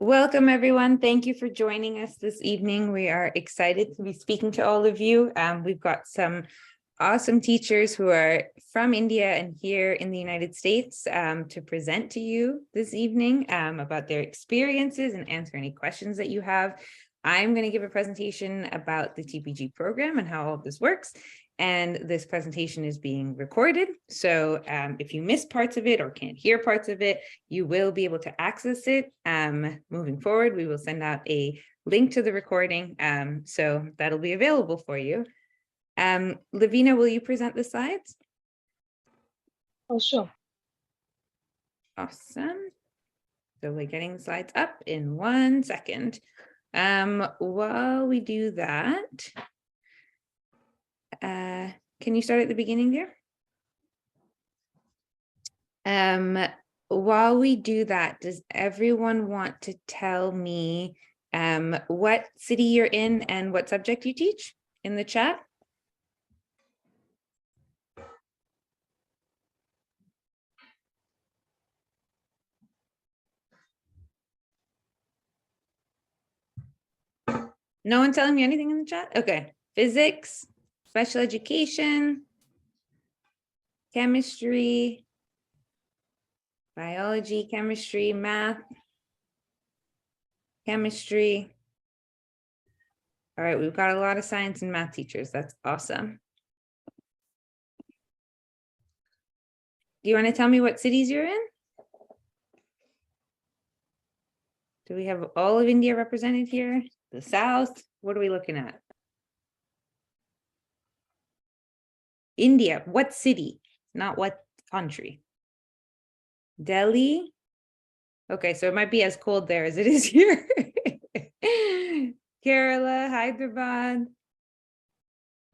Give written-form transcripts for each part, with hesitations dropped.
Welcome, everyone. Thank you for joining us this evening. We are excited to be speaking to all of you. We've got some awesome teachers who are from India and here in the United States to present to you this evening about their experiences and answer any questions that you have. I'm going to give a presentation about the TPG program and how all of this works. And this presentation is being recorded. So if you miss parts of it or can't hear parts of it, you will be able to access it. Moving forward, we will send out a link to the recording. So that'll be available for you. Lavina, will you present the slides? Oh, sure. Awesome. So we're getting the slides up in 1 second. While we do that, can you start at the beginning there? While we do that, does everyone want to tell me what city you're in and what subject you teach in the chat? No one telling me anything in the chat? Okay. Physics, special education, chemistry, biology, chemistry, math, chemistry. All right, we've got a lot of science and math teachers. That's awesome. Do you want to tell me what cities you're in? Do we have all of India represented here? The South? What are we looking at? India, what city? Not what country. Delhi? Okay, so it might be as cold there as it is here. Kerala, Hyderabad.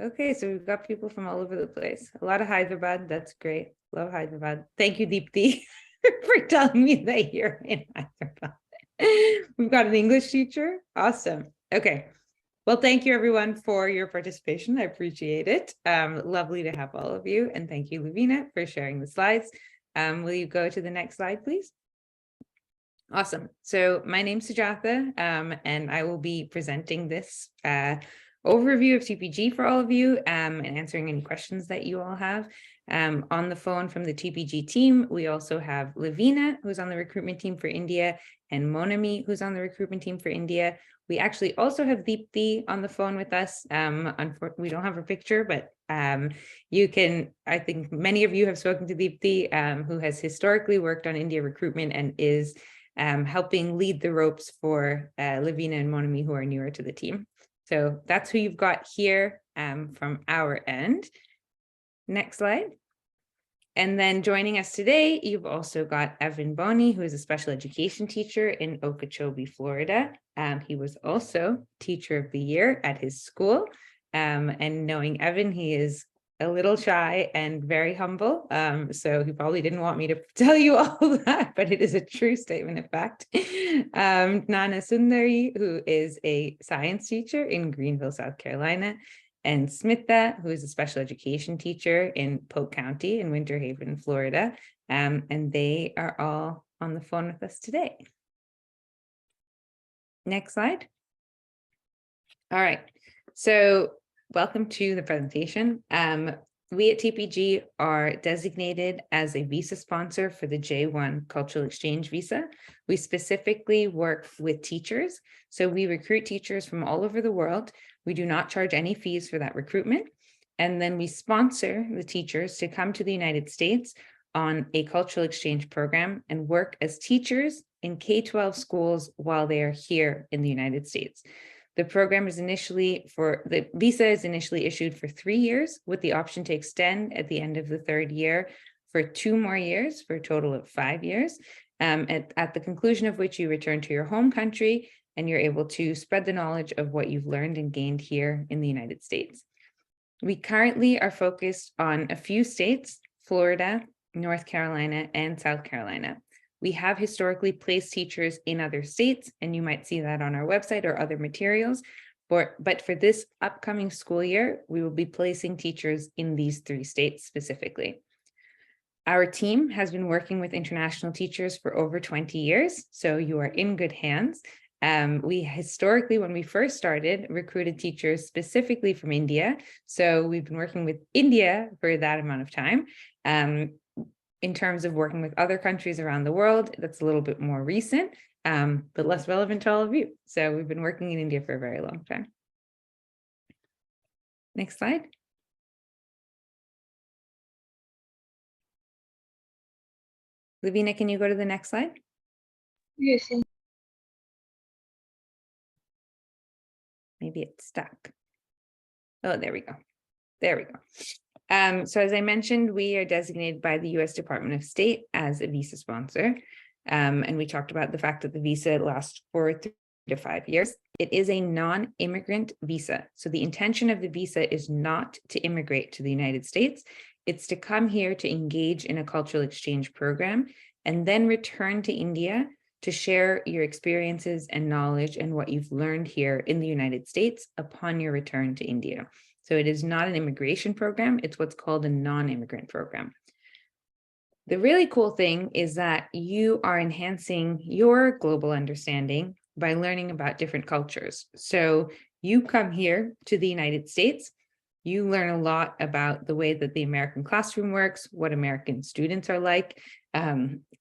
Okay, so we've got people from all over the place. A lot of Hyderabad, that's great. Love Hyderabad. Thank you, Deepthi, for telling me that you're in Hyderabad. We've got an English teacher. Awesome. Okay. Well, thank you everyone for your participation. I appreciate it. Lovely to have all of you. And thank you, Lavina, for sharing the slides. Will you go to the next slide, please? Awesome. So my name's Sujatha, and I will be presenting this overview of TPG for all of you and answering any questions that you all have. On the phone from the TPG team, we also have Lavina, who's on the recruitment team for India, and Monami, who's on the recruitment team for India. We actually also have Deepthi on the phone with us. Unfortunately, we don't have her picture, but you can, I think many of you have spoken to Deepthi, who has historically worked on India recruitment and is helping lead the ropes for Lavina and Monami, who are newer to the team. So that's who you've got here from our end. Next slide. And then joining us today, you've also got Evan Boney, who is a special education teacher in Okeechobee, Florida. He was also Teacher of the Year at his school. And knowing Evan, he is a little shy and very humble. So he probably didn't want me to tell you all that, but it is a true statement of fact. Nana Sundari, who is a science teacher in Greenville, South Carolina, and Smitha, who is a special education teacher in Polk County in Winter Haven, Florida. And they are all on the phone with us today. Next slide. All right, so welcome to the presentation. We at TPG are designated as a visa sponsor for the J1 Cultural Exchange Visa. We specifically work with teachers. So we recruit teachers from all over the world. We do not charge any fees for that recruitment. And then we sponsor the teachers to come to the United States on a cultural exchange program and work as teachers in K-12 schools while they are here in the United States. The program is the visa is initially issued for 3 years with the option to extend at the end of the 3rd year for 2 more years for a total of 5 years. At the conclusion of which you return to your home country and you're able to spread the knowledge of what you've learned and gained here in the United States. We currently are focused on a few states, Florida, North Carolina, and South Carolina. We have historically placed teachers in other states, and you might see that on our website or other materials. But for this upcoming school year, we will be placing teachers in these 3 states specifically. Our team has been working with international teachers for over 20 years, so you are in good hands. We historically, when we first started, recruited teachers specifically from India. So we've been working with India for that amount of time. In terms of working with other countries around the world, that's a little bit more recent, but less relevant to all of you. So we've been working in India for a very long time. Next slide. Lavina, can you go to the next slide? Yes. Maybe it's stuck. Oh, there we go. There we go. So as I mentioned, we are designated by the US Department of State as a visa sponsor. And we talked about the fact that the visa lasts for 3 to 5 years. It is a non-immigrant visa. So the intention of the visa is not to immigrate to the United States. It's to come here to engage in a cultural exchange program and then return to India to share your experiences and knowledge and what you've learned here in the United States upon your return to India. So it is not an immigration program. It's what's called a non-immigrant program. The really cool thing is that you are enhancing your global understanding by learning about different cultures. So you come here to the United States, you learn a lot about the way that the American classroom works, what American students are like,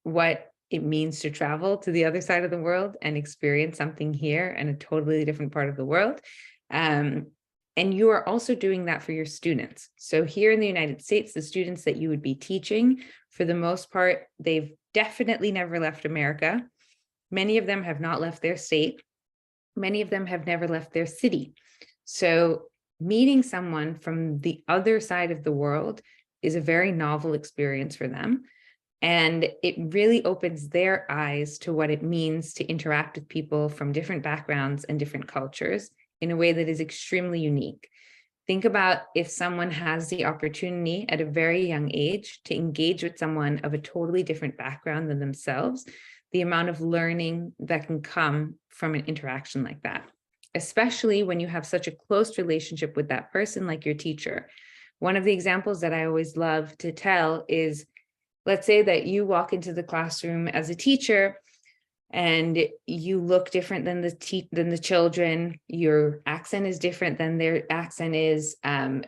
what it means to travel to the other side of the world and experience something here in a totally different part of the world. And you are also doing that for your students. So here in the United States, the students that you would be teaching, for the most part, they've definitely never left America. Many of them have not left their state. Many of them have never left their city. So meeting someone from the other side of the world is a very novel experience for them. And it really opens their eyes to what it means to interact with people from different backgrounds and different cultures in a way that is extremely unique. Think about if someone has the opportunity at a very young age to engage with someone of a totally different background than themselves, the amount of learning that can come from an interaction like that, especially when you have such a close relationship with that person, like your teacher. One of the examples that I always love to tell is, let's say that you walk into the classroom as a teacher and you look different than the children. Your accent is different than their accent is.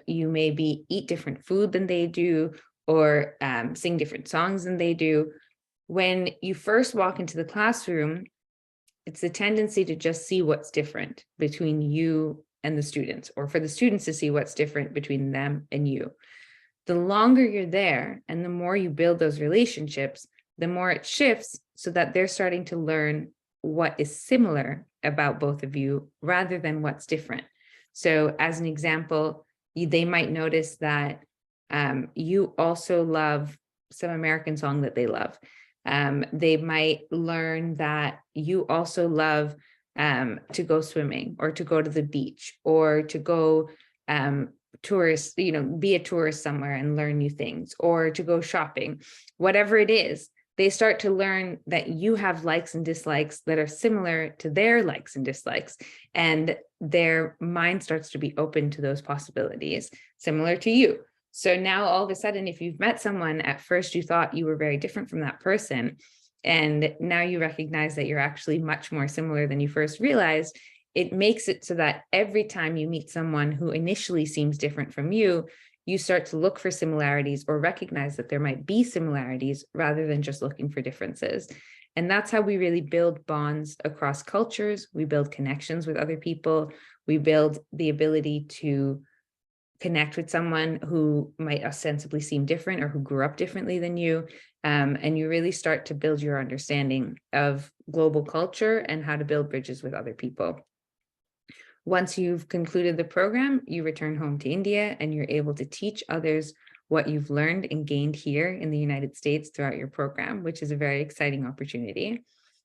You maybe eat different food than they do, or sing different songs than they do. When you first walk into the classroom, it's a tendency to just see what's different between you and the students, or for the students to see what's different between them and you. The longer you're there and the more you build those relationships, the more it shifts so that they're starting to learn what is similar about both of you rather than what's different. So as an example, they might notice that you also love some American song that they love. They might learn that you also love to go swimming, or to go to the beach, or to go tourist, be a tourist somewhere and learn new things, or to go shopping. Whatever it is, they start to learn that you have likes and dislikes that are similar to their likes and dislikes, and their mind starts to be open to those possibilities similar to you. So now all of a sudden, if you've met someone at first you thought you were very different from that person, and now you recognize that you're actually much more similar than you first realized, it makes it so that every time you meet someone who initially seems different from you, you start to look for similarities or recognize that there might be similarities rather than just looking for differences. And that's how we really build bonds across cultures. We build connections with other people. We build the ability to connect with someone who might ostensibly seem different or who grew up differently than you. And you really start to build your understanding of global culture and how to build bridges with other people. Once you've concluded the program, you return home to India and you're able to teach others what you've learned and gained here in the United States throughout your program, which is a very exciting opportunity.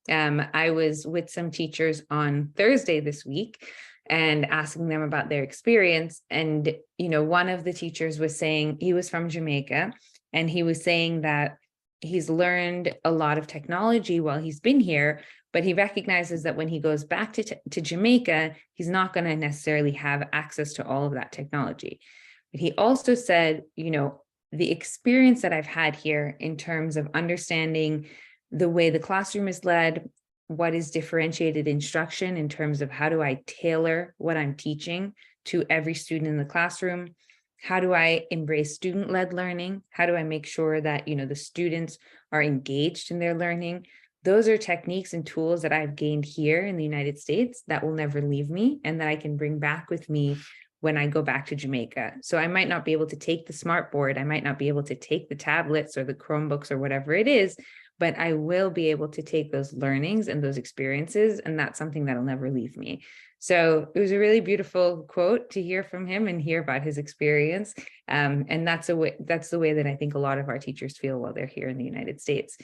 I was with some teachers on Thursday this week and asking them about their experience. And, one of the teachers was saying, he was from Jamaica, and he was saying that he's learned a lot of technology while he's been here, but he recognizes that when he goes back to Jamaica, he's not going to necessarily have access to all of that technology. But he also said, the experience that I've had here in terms of understanding the way the classroom is led, what is differentiated instruction in terms of how do I tailor what I'm teaching to every student in the classroom? How do I embrace student-led learning? How do I make sure that, the students are engaged in their learning? Those are techniques and tools that I've gained here in the United States that will never leave me and that I can bring back with me when I go back to Jamaica. So I might not be able to take the smart board, I might not be able to take the tablets or the Chromebooks or whatever it is, but I will be able to take those learnings and those experiences, and that's something that'll never leave me. So it was a really beautiful quote to hear from him and hear about his experience. And that's the way that I think a lot of our teachers feel while they're here in the United States.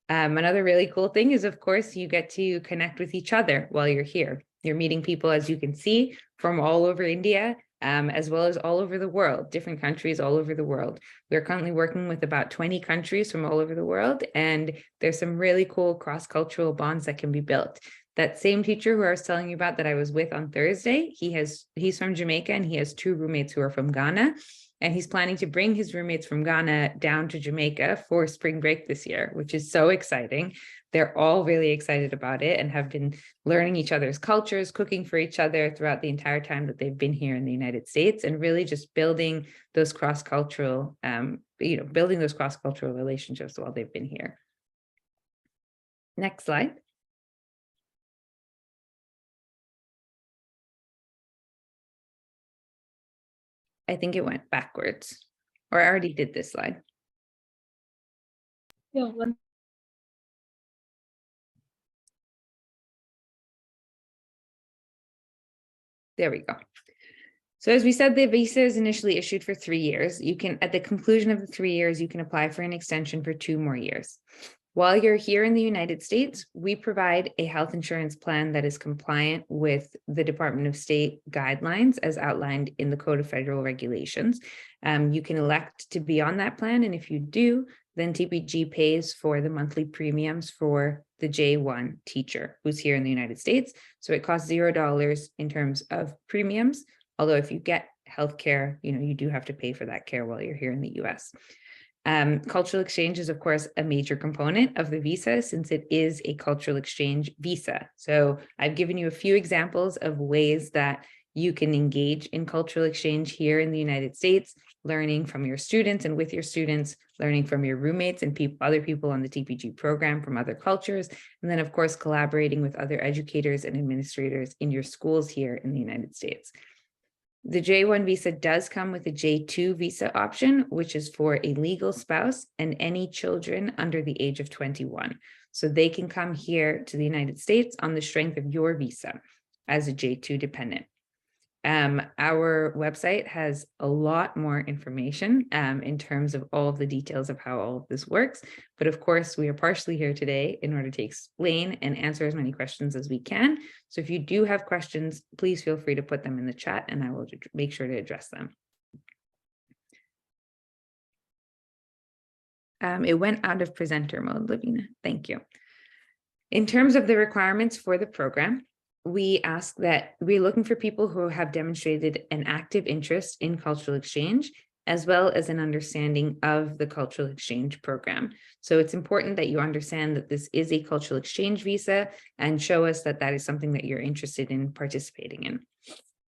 Another really cool thing is, of course, you get to connect with each other while you're here. You're meeting people, as you can see, from all over India, as well as all over the world, different countries all over the world. We're currently working with about 20 countries from all over the world, and there's some really cool cross-cultural bonds that can be built. That same teacher who I was telling you about that I was with on Thursday, he's from Jamaica and he has 2 roommates who are from Ghana. And he's planning to bring his roommates from Ghana down to Jamaica for spring break this year, which is so exciting. They're all really excited about it and have been learning each other's cultures, cooking for each other throughout the entire time that they've been here in the United States, and really just building those cross-cultural, relationships while they've been here. Next slide. I think it went backwards, or I already did this slide. Yeah, There we go. So as we said, the visa is initially issued for 3 years. You can, at the conclusion of the 3 years, you can apply for an extension for 2 more years. While you're here in the United States, we provide a health insurance plan that is compliant with the Department of State guidelines as outlined in the Code of Federal Regulations. You can elect to be on that plan, and if you do, then TPG pays for the monthly premiums for the J1 teacher who's here in the United States. So it costs $0 in terms of premiums, although if you get healthcare, you do have to pay for that care while you're here in the US. Cultural exchange is, of course, a major component of the visa since it is a cultural exchange visa. So I've given you a few examples of ways that you can engage in cultural exchange here in the United States, learning from your students and with your students, learning from your roommates and other people on the TPG program from other cultures, and then, of course, collaborating with other educators and administrators in your schools here in the United States. The J1 visa does come with a J2 visa option, which is for a legal spouse and any children under the age of 21. So they can come here to the United States on the strength of your visa as a J2 dependent. Our website has a lot more information in terms of all of the details of how all of this works. But of course, we are partially here today in order to explain and answer as many questions as we can. So if you do have questions, please feel free to put them in the chat and I will make sure to address them. It went out of presenter mode, Lavina. Thank you. In terms of the requirements for the program, we ask that we're looking for people who have demonstrated an active interest in cultural exchange, as well as an understanding of the cultural exchange program. So it's important that you understand that this is a cultural exchange visa and show us that that is something that you're interested in participating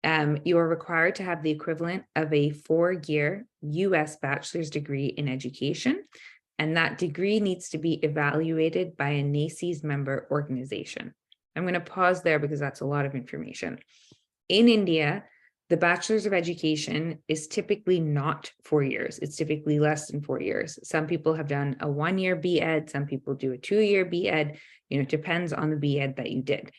in. You are required to have the equivalent of a 4-year US bachelor's degree in education, and that degree needs to be evaluated by a NACES member organization. I'm going to pause there because that's a lot of information. In India, the Bachelor's of Education is typically not 4 years. It's typically less than 4 years. Some people have done a 1-year B.Ed. Some people do a 2-year B.Ed. It depends on the B.Ed that you did.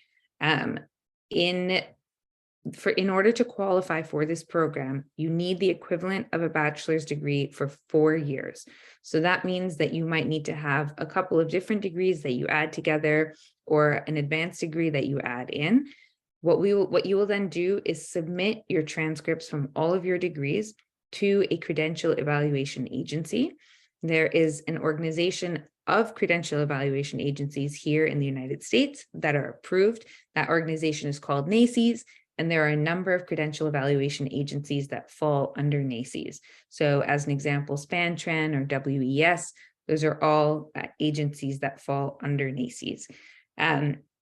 In order to qualify for this program, you need the equivalent of a bachelor's degree for 4 years. So that means that you might need to have a couple of different degrees that you add together or an advanced degree that you add in. What you will then do is submit your transcripts from all of your degrees to a credential evaluation agency. There is an organization of credential evaluation agencies here in the United States that are approved. That organization is called NACES. and there are a number of credential evaluation agencies that fall under NACES. So as an example, SpanTran or WES, those are all agencies that fall under NACES.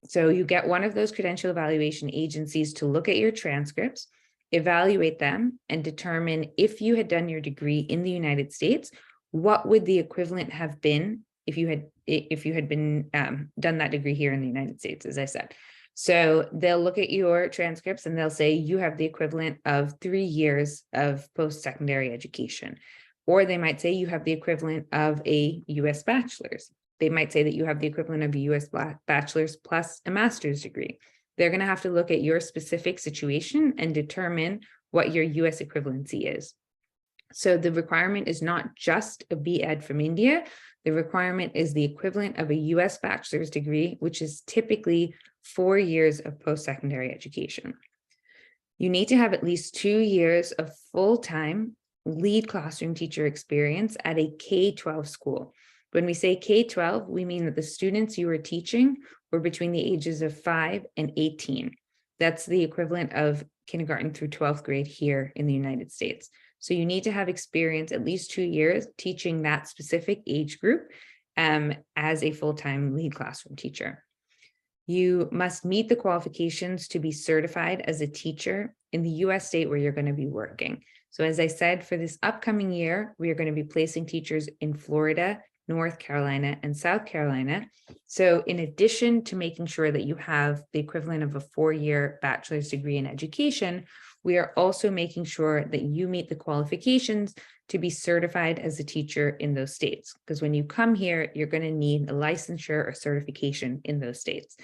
So you get one of those credential evaluation agencies to look at your transcripts, evaluate them, and determine if you had done your degree in the United States, what would the equivalent have been if you had been done that degree here in the United States, as I said. So they'll look at your transcripts and they'll say you have the equivalent of 3 years of post-secondary education. Or they might say you have the equivalent of a US bachelor's. They might say that you have the equivalent of a US bachelor's plus a master's degree. They're going to have to look at your specific situation and determine what your US equivalency is. So the requirement is not just a B.Ed from India. The requirement is the equivalent of a US bachelor's degree, which is typically 4 years of post-secondary education. You need to have at least 2 years of full-time lead classroom teacher experience at a K-12 school. When we say K-12, we mean that the students you are teaching were between the ages of 5 and 18. That's the equivalent of kindergarten through 12th grade here in the United States. So you need to have experience at least 2 years teaching that specific age group as a full-time lead classroom teacher. You must meet the qualifications to be certified as a teacher in the US state where you're going to be working. So as I said, for this upcoming year, we are going to be placing teachers in Florida, North Carolina, and South Carolina. So in addition to making sure that you have the equivalent of a 4-year bachelor's degree in education, we are also making sure that you meet the qualifications to be certified as a teacher in those states. Because when you come here, you're going to need a licensure or certification in those states.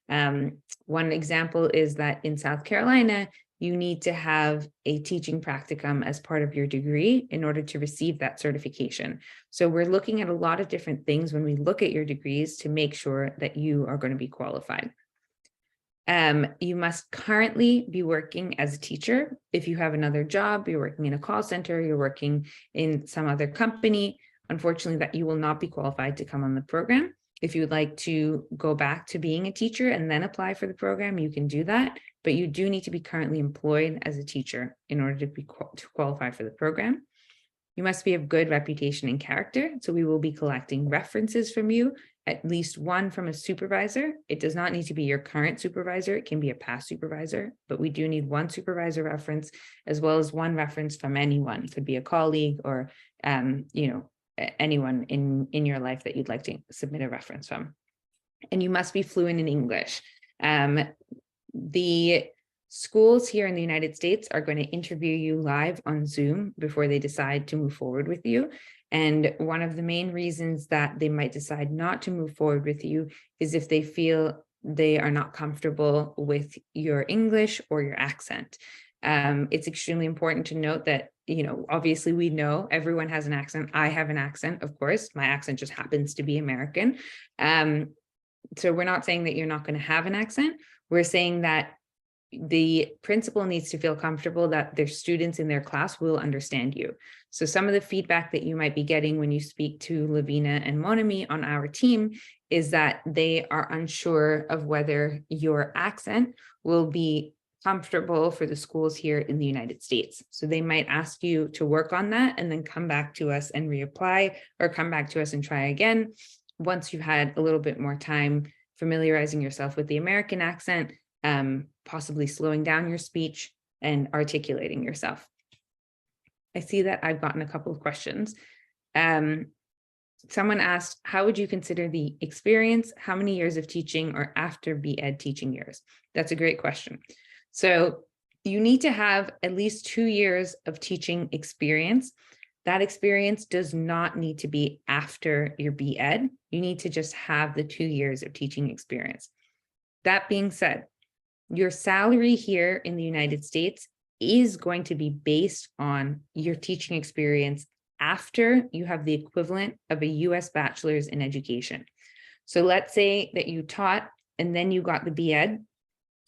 One example is that in South Carolina, you need to have a teaching practicum as part of your degree in order to receive that certification. So we're looking at a lot of different things when we look at your degrees to make sure that you are going to be qualified. You must currently be working as a teacher. If you have another job, you're working in a call center, you're working in some other company, unfortunately, that you will not be qualified to come on the program. If you would like to go back to being a teacher and then apply for the program, you can do that, but you do need to be currently employed as a teacher in order to qualify for the program. You must be of good reputation and character. So we will be collecting references from you, at least one from a supervisor. It does not need to be your current supervisor. It can be a past supervisor, but we do need one supervisor reference as well as one reference from anyone. It could be a colleague or, anyone in your life that you'd like to submit a reference from. And you must be fluent in English. The schools here in the United States are going to interview you live on Zoom before they decide to move forward with you. And one of the main reasons that they might decide not to move forward with you is if they feel they are not comfortable with your English or your accent. It's extremely important to note that, obviously we know everyone has an accent. I have an accent, of course. My accent just happens to be American. So we're not saying that you're not going to have an accent. We're saying that the principal needs to feel comfortable that their students in their class will understand you. So some of the feedback that you might be getting when you speak to Lavina and Monami on our team is that they are unsure of whether your accent will be comfortable for the schools here in the United States. So they might ask you to work on that and then come back to us and reapply, or come back to us and try again once you've had a little bit more time familiarizing yourself with the American accent, possibly slowing down your speech and articulating yourself. I see that I've gotten a couple of questions. Someone asked, how would you consider the experience? How many years of teaching or after B.Ed teaching years? That's a great question. So you need to have at least 2 years of teaching experience. That experience does not need to be after your B.Ed. You need to just have the 2 years of teaching experience. That being said, your salary here in the United States is going to be based on your teaching experience after you have the equivalent of a US bachelor's in education. So let's say that you taught and then you got the B.Ed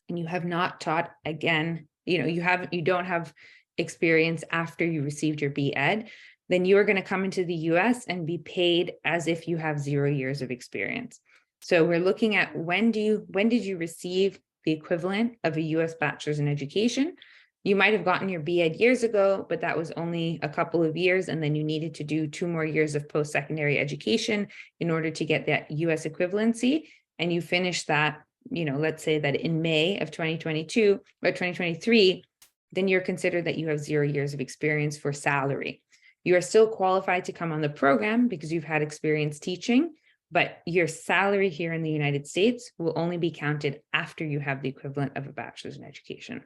and you have not taught again, you don't have experience after you received your B.Ed, then you are going to come into the US and be paid as if you have 0 years of experience. So we're looking at when did you receive the equivalent of a US bachelor's in education. You might have gotten your BEd years ago, but that was only a couple of years, and then you needed to do 2 more years of post-secondary education in order to get that US equivalency. And you finished that, let's say that in May of 2022 or 2023, then you're considered that you have 0 years of experience for salary. You are still qualified to come on the program because you've had experience teaching, but your salary here in the United States will only be counted after you have the equivalent of a bachelor's in education.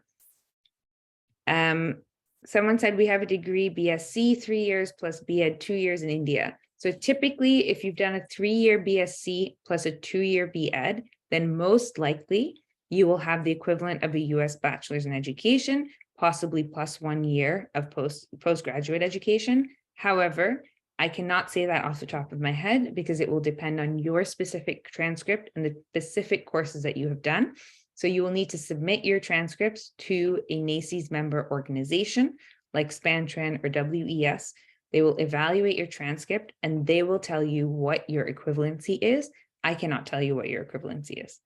Someone said we have a degree BSc 3 years plus BEd 2 years in India. So typically, if you've done a 3-year BSc plus a 2-year BEd, then most likely you will have the equivalent of a US bachelor's in education, possibly plus 1 year of postgraduate education. However, I cannot say that off the top of my head because it will depend on your specific transcript and the specific courses that you have done. So you will need to submit your transcripts to a NACES member organization like SpanTran or WES. They will evaluate your transcript and they will tell you what your equivalency is. I cannot tell you what your equivalency is.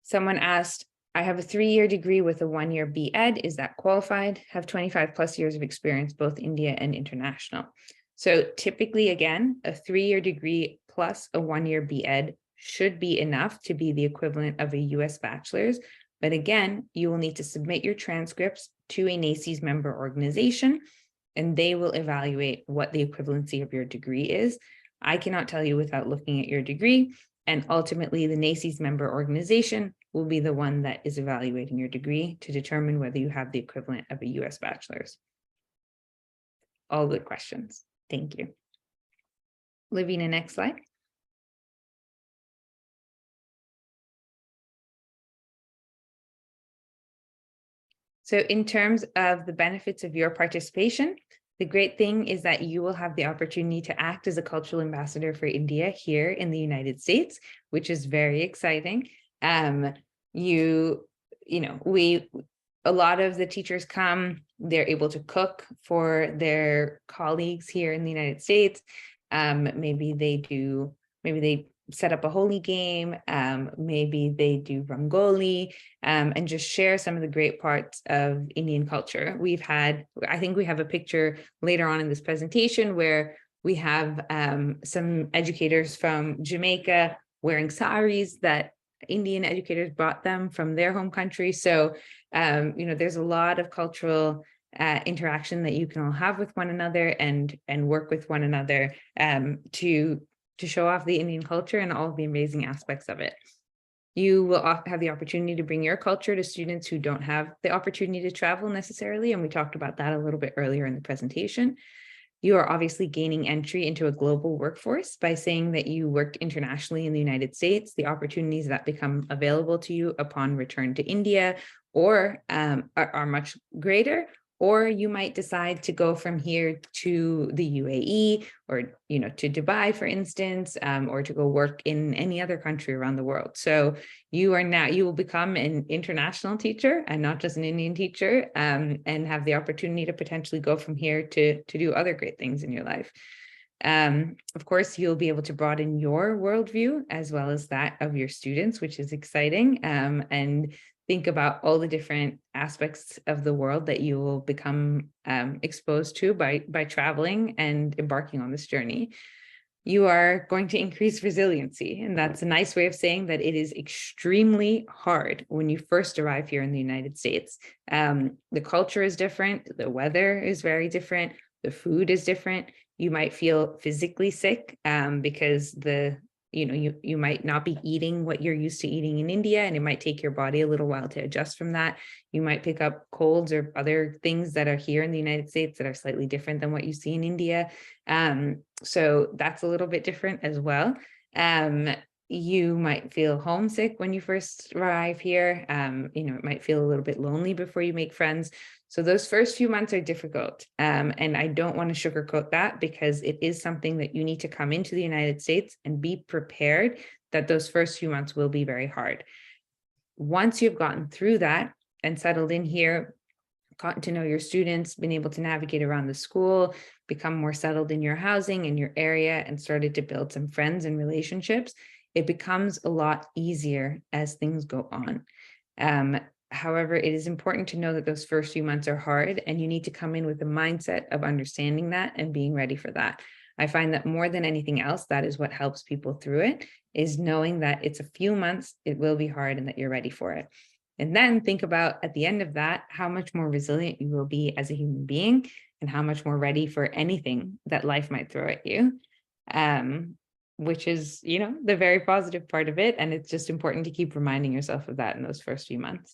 Someone asked, I have a 3-year degree with a 1-year BEd. Is that qualified? Have 25 plus years of experience, both India and international. So typically, again, a 3-year degree plus a 1-year BEd should be enough to be the equivalent of a US bachelor's. But again, you will need to submit your transcripts to a NACES member organization, and they will evaluate what the equivalency of your degree is. I cannot tell you without looking at your degree. And ultimately, the NACES member organization will be the one that is evaluating your degree to determine whether you have the equivalent of a US bachelor's. All good questions. Thank you. Lavina, next slide. So in terms of the benefits of your participation, the great thing is that you will have the opportunity to act as a cultural ambassador for India here in the United States, which is very exciting. A lot of the teachers come, they're able to cook for their colleagues here in the United States. Maybe they set up a holy game, maybe they do rangoli, and just share some of the great parts of Indian culture. I think we have a picture later on in this presentation where we have some educators from Jamaica wearing saris that Indian educators brought them from their home country. So, there's a lot of cultural interaction that you can all have with one another and work with one another to show off the Indian culture and all of the amazing aspects of it. You will have the opportunity to bring your culture to students who don't have the opportunity to travel necessarily, and we talked about that a little bit earlier in the presentation. You are obviously gaining entry into a global workforce by saying that you worked internationally in the United States. The opportunities that become available to you upon return to India or are much greater. Or you might decide to go from here to the UAE or, to Dubai, for instance, or to go work in any other country around the world. So you will become an international teacher and not just an Indian teacher, and have the opportunity to potentially go from here to do other great things in your life. Of course, you'll be able to broaden your worldview as well as that of your students, which is exciting, and think about all the different aspects of the world that you will become exposed to by traveling and embarking on this journey. You are going to increase resiliency, and that's a nice way of saying that it is extremely hard when you first arrive here in the United States. The culture is different, the weather is very different, the food is different. You might feel physically sick because you might not be eating what you're used to eating in India, and it might take your body a little while to adjust from that. You might pick up colds or other things that are here in the United States that are slightly different than what you see in India. So that's a little bit different as well. You might feel homesick when you first arrive here. It might feel a little bit lonely before you make friends. So those first few months are difficult. And I don't want to sugarcoat that, because it is something that you need to come into the United States and be prepared that those first few months will be very hard. Once you've gotten through that and settled in here, gotten to know your students, been able to navigate around the school, become more settled in your housing, in your area, and started to build some friends and relationships, It becomes a lot easier as things go on. However, it is important to know that those first few months are hard, and you need to come in with the mindset of understanding that and being ready for that. I find that more than anything else, that is what helps people through it, is knowing that it's a few months, it will be hard, and that you're ready for it. And then think about at the end of that, how much more resilient you will be as a human being and how much more ready for anything that life might throw at you. Which is, the very positive part of it. And it's just important to keep reminding yourself of that in those first few months.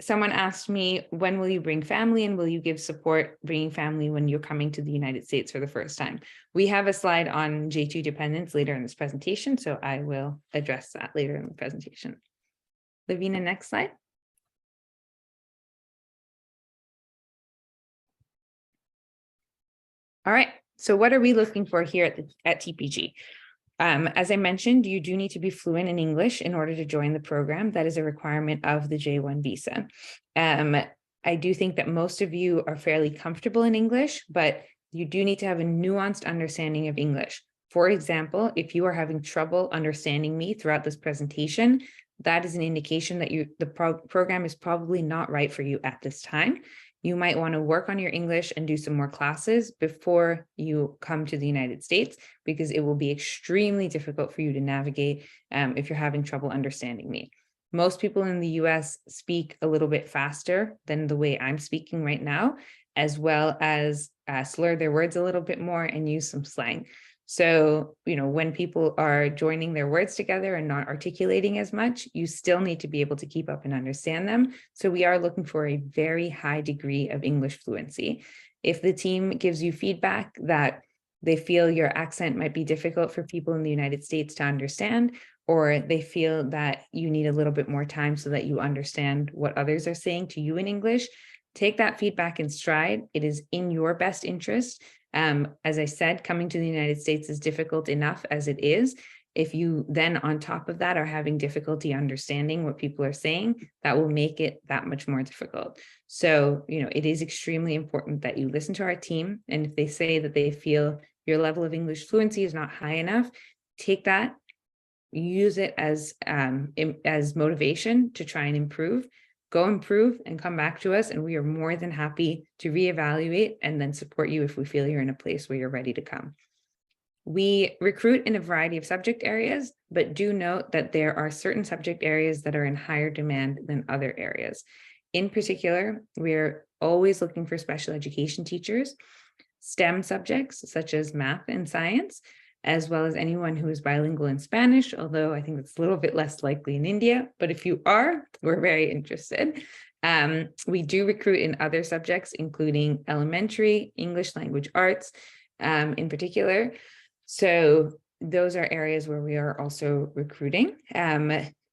Someone asked me, when will you bring family, and will you give support bringing family when you're coming to the United States for the first time? We have a slide on J2 dependents later in this presentation, so I will address that later in the presentation. Lavina, next slide. All right, so what are we looking for here at TPG? As I mentioned, you do need to be fluent in English in order to join the program. That is a requirement of the J1 visa. I do think that most of you are fairly comfortable in English, but you do need to have a nuanced understanding of English. For example, if you are having trouble understanding me throughout this presentation, that is an indication that the program is probably not right for you at this time. You might want to work on your English and do some more classes before you come to the United States, because it will be extremely difficult for you to navigate if you're having trouble understanding me. Most people in the US speak a little bit faster than the way I'm speaking right now, as well as slur their words a little bit more and use some slang. So, when people are joining their words together and not articulating as much, you still need to be able to keep up and understand them. So we are looking for a very high degree of English fluency. If the team gives you feedback that they feel your accent might be difficult for people in the United States to understand, or they feel that you need a little bit more time so that you understand what others are saying to you in English, take that feedback in stride. It is in your best interest. As I said, coming to the United States is difficult enough as it is. If you then on top of that are having difficulty understanding what people are saying, that will make it that much more difficult. So, it is extremely important that you listen to our team. And if they say that they feel your level of English fluency is not high enough, take that, use it as motivation to try and improve. Go improve and come back to us, and we are more than happy to reevaluate and then support you if we feel you're in a place where you're ready to come. We recruit in a variety of subject areas, but do note that there are certain subject areas that are in higher demand than other areas. In particular, we're always looking for special education teachers, STEM subjects such as math and science, as well as anyone who is bilingual in Spanish, although I think it's a little bit less likely in India, but if you are, we're very interested. We do recruit in other subjects, including elementary, English language arts in particular. So those are areas where we are also recruiting.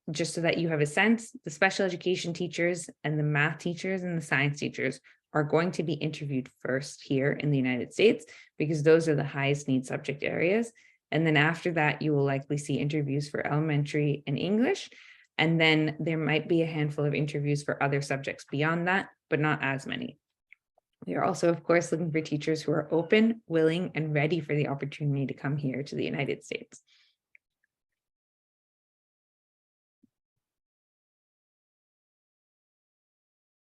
Just so that you have a sense, the special education teachers and the math teachers and the science teachers are going to be interviewed first here in the United States, because those are the highest need subject areas. And then after that, you will likely see interviews for elementary and English. And then there might be a handful of interviews for other subjects beyond that, but not as many. We are also, of course, looking for teachers who are open, willing, and ready for the opportunity to come here to the United States.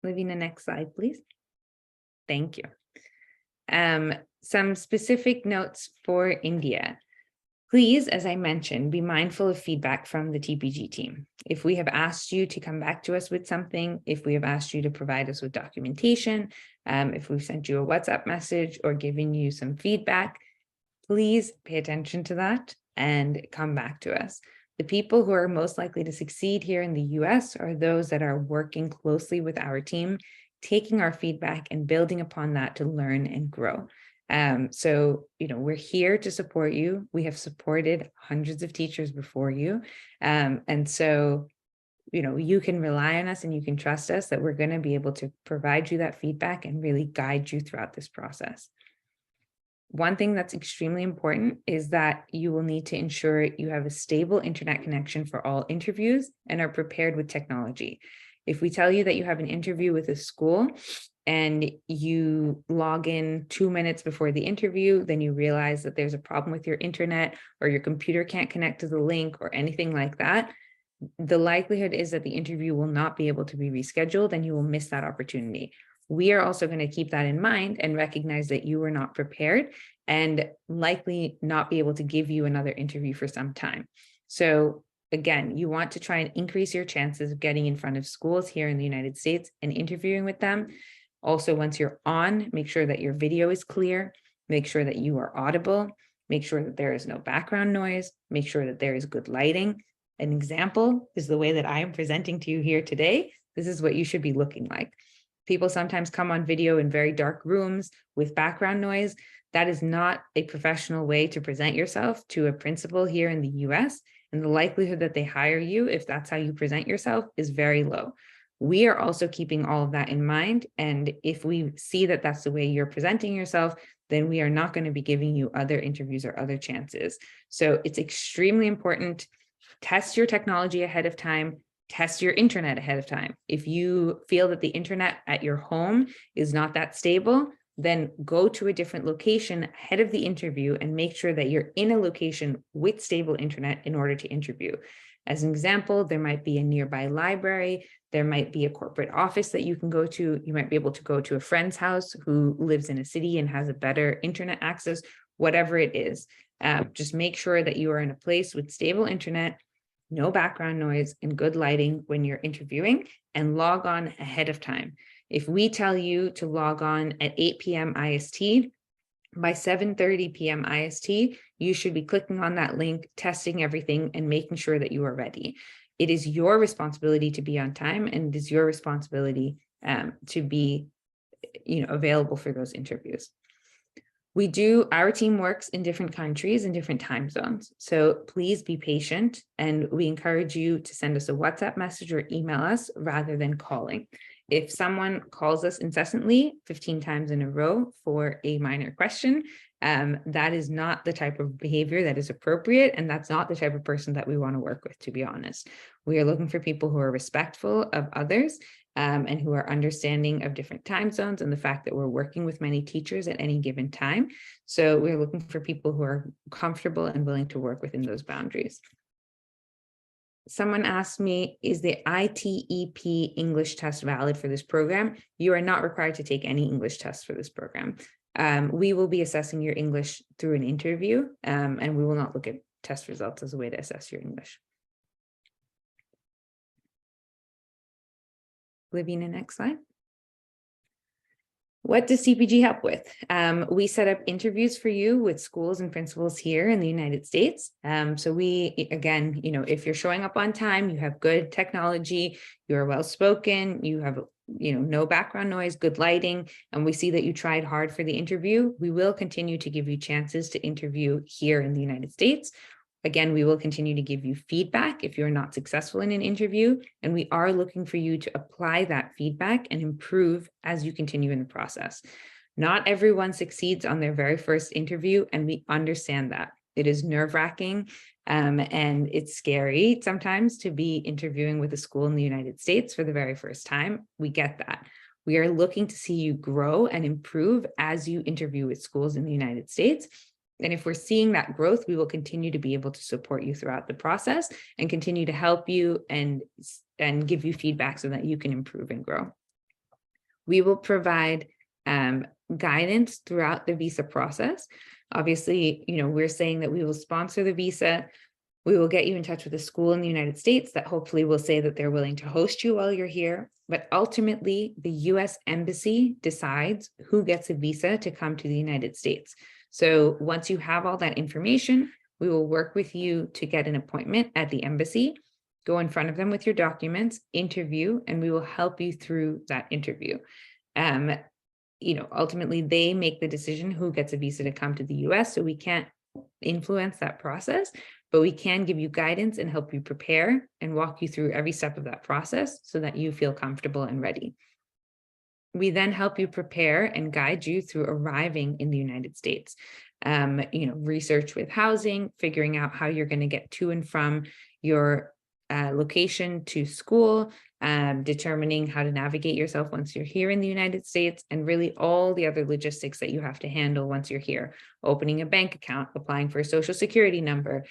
Lavina, next slide, please. Thank you. Some specific notes for India. Please, as I mentioned, be mindful of feedback from the TPG team. If we have asked you to come back to us with something, if we have asked you to provide us with documentation, if we've sent you a WhatsApp message or given you some feedback, please pay attention to that and come back to us. The people who are most likely to succeed here in the US are those that are working closely with our team, taking our feedback and building upon that to learn and grow. So, we're here to support you. We have supported hundreds of teachers before you. And so, you can rely on us and you can trust us that we're going to be able to provide you that feedback and really guide you throughout this process. One thing that's extremely important is that you will need to ensure you have a stable internet connection for all interviews and are prepared with technology. If we tell you that you have an interview with a school and you log in 2 minutes before the interview, then you realize that there's a problem with your internet or your computer can't connect to the link or anything like that, the likelihood is that the interview will not be able to be rescheduled and you will miss that opportunity. We are also going to keep that in mind and recognize that you were not prepared and likely not be able to give you another interview for some time. So again, you want to try and increase your chances of getting in front of schools here in the United States and interviewing with them. Also, once you're on, make sure that your video is clear, make sure that you are audible, make sure that there is no background noise, make sure that there is good lighting. An example is the way that I am presenting to you here today. This is what you should be looking like. People sometimes come on video in very dark rooms with background noise. That is not a professional way to present yourself to a principal here in the US. And the likelihood that they hire you, if that's how you present yourself, is very low. We are also keeping all of that in mind. And if we see that that's the way you're presenting yourself, then we are not going to be giving you other interviews or other chances. So it's extremely important. Test your technology ahead of time. Test your internet ahead of time. If you feel that the internet at your home is not that stable, then go to a different location ahead of the interview and make sure that you're in a location with stable internet in order to interview. As an example, there might be a nearby library, there might be a corporate office that you can go to, you might be able to go to a friend's house who lives in a city and has a better internet access, whatever it is. Just make sure that you are in a place with stable internet, no background noise, and good lighting when you're interviewing, and log on ahead of time. If we tell you to log on at 8 p.m. IST, by 7:30 p.m. IST, you should be clicking on that link, testing everything, and making sure that you are ready. It is your responsibility to be on time, and it is your responsibility to be available for those interviews. Our team works in different countries and different time zones. So please be patient, and we encourage you to send us a WhatsApp message or email us rather than calling. If someone calls us incessantly 15 times in a row for a minor question, that is not the type of behavior that is appropriate. And that's not the type of person that we want to work with, to be honest. We are looking for people who are respectful of others and who are understanding of different time zones and the fact that we're working with many teachers at any given time. So we're looking for people who are comfortable and willing to work within those boundaries. Someone asked me, is the ITEP English test valid for this program? You are not required to take any English tests for this program. We will be assessing your English through an interview, and we will not look at test results as a way to assess your English. Livina, next slide. What does TPG help with? We set up interviews for you with schools and principals here in the United States. So we, again, if you're showing up on time, you have good technology, you are well-spoken, you have, no background noise, good lighting, and we see that you tried hard for the interview, we will continue to give you chances to interview here in the United States. Again, we will continue to give you feedback if you're not successful in an interview, and we are looking for you to apply that feedback and improve as you continue in the process. Not everyone succeeds on their very first interview, and we understand that. It is nerve-wracking and it's scary sometimes to be interviewing with a school in the United States for the very first time. We get that. We are looking to see you grow and improve as you interview with schools in the United States. And if we're seeing that growth, we will continue to be able to support you throughout the process and continue to help you and give you feedback so that you can improve and grow. We will provide guidance throughout the visa process. Obviously, we're saying that we will sponsor the visa. We will get you in touch with a school in the United States that hopefully will say that they're willing to host you while you're here. But ultimately, the US Embassy decides who gets a visa to come to the United States. So once you have all that information, we will work with you to get an appointment at the embassy, go in front of them with your documents, interview, and we will help you through that interview. Ultimately, they make the decision who gets a visa to come to the US, so we can't influence that process, but we can give you guidance and help you prepare and walk you through every step of that process so that you feel comfortable and ready. We then help you prepare and guide you through arriving in the United States. Research with housing, figuring out how you're going to get to and from your location to school, determining how to navigate yourself once you're here in the United States, and really all the other logistics that you have to handle once you're here. Opening a bank account, applying for a social security number,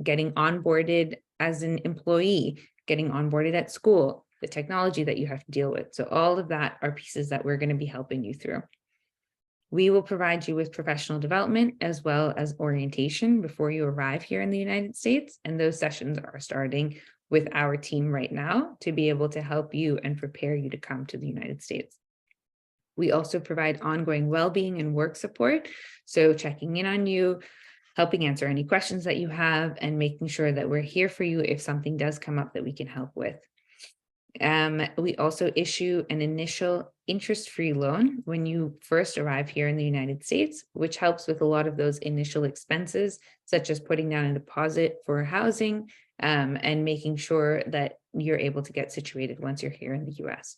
getting onboarded as an employee, getting onboarded at school, the technology that you have to deal with. So all of that are pieces that we're going to be helping you through. We will provide you with professional development as well as orientation before you arrive here in the United States. And those sessions are starting with our team right now to be able to help you and prepare you to come to the United States. We also provide ongoing well-being and work support. So checking in on you, helping answer any questions that you have, and making sure that we're here for you if something does come up that we can help with. We also issue an initial interest-free loan when you first arrive here in the United States, which helps with a lot of those initial expenses, such as putting down a deposit for housing, and making sure that you're able to get situated once you're here in the US.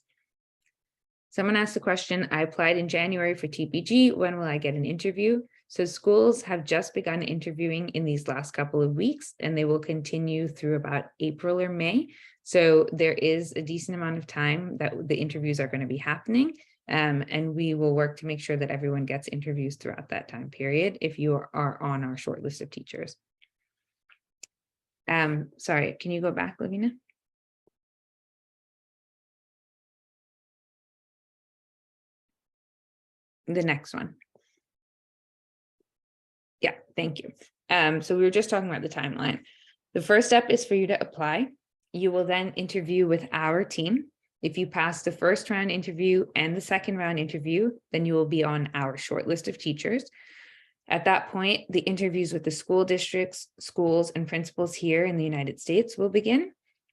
Someone asked the question, I applied in January for TPG. When will I get an interview? So schools have just begun interviewing in these last couple of weeks, and they will continue through about April or May. So there is a decent amount of time that the interviews are going to be happening. And we will work to make sure that everyone gets interviews throughout that time period if you are on our short list of teachers. Sorry, can you go back, Lavina? The next one. Yeah, thank you. So we were just talking about the timeline. The first step is for you to apply. You will then interview with our team. If you pass the first round interview and the second round interview, then you will be on our short list of teachers. At that point, the interviews with the school districts, schools, and principals here in the United States will begin,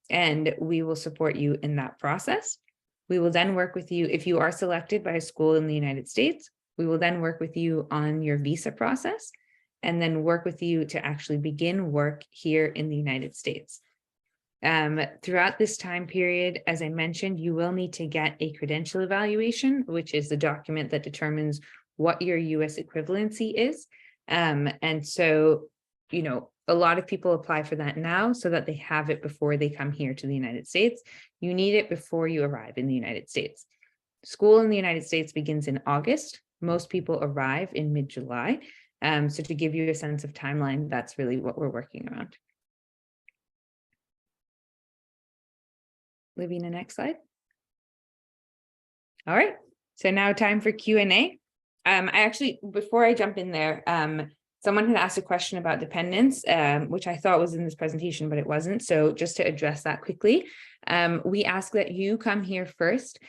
and we will support you in that process. We will then work with you if you are selected by a school in the United States. We will then work with you on your visa process and then work with you to actually begin work here in the United States. Throughout this time period, as I mentioned, you will need to get a credential evaluation, which is the document that determines what your US equivalency is. And so, you know, a lot of people apply for that now so that they have it before they come here to the United States. You need it before you arrive in the United States. School in the United States begins in August. Most people arrive in mid-July. So to give you a sense of timeline, that's really what we're working around. Lavina, next slide. All right, so now time for Q&A. I actually, before I jump in there, someone had asked a question about dependents, which I thought was in this presentation, but it wasn't. So just to address that quickly, we ask that you come here first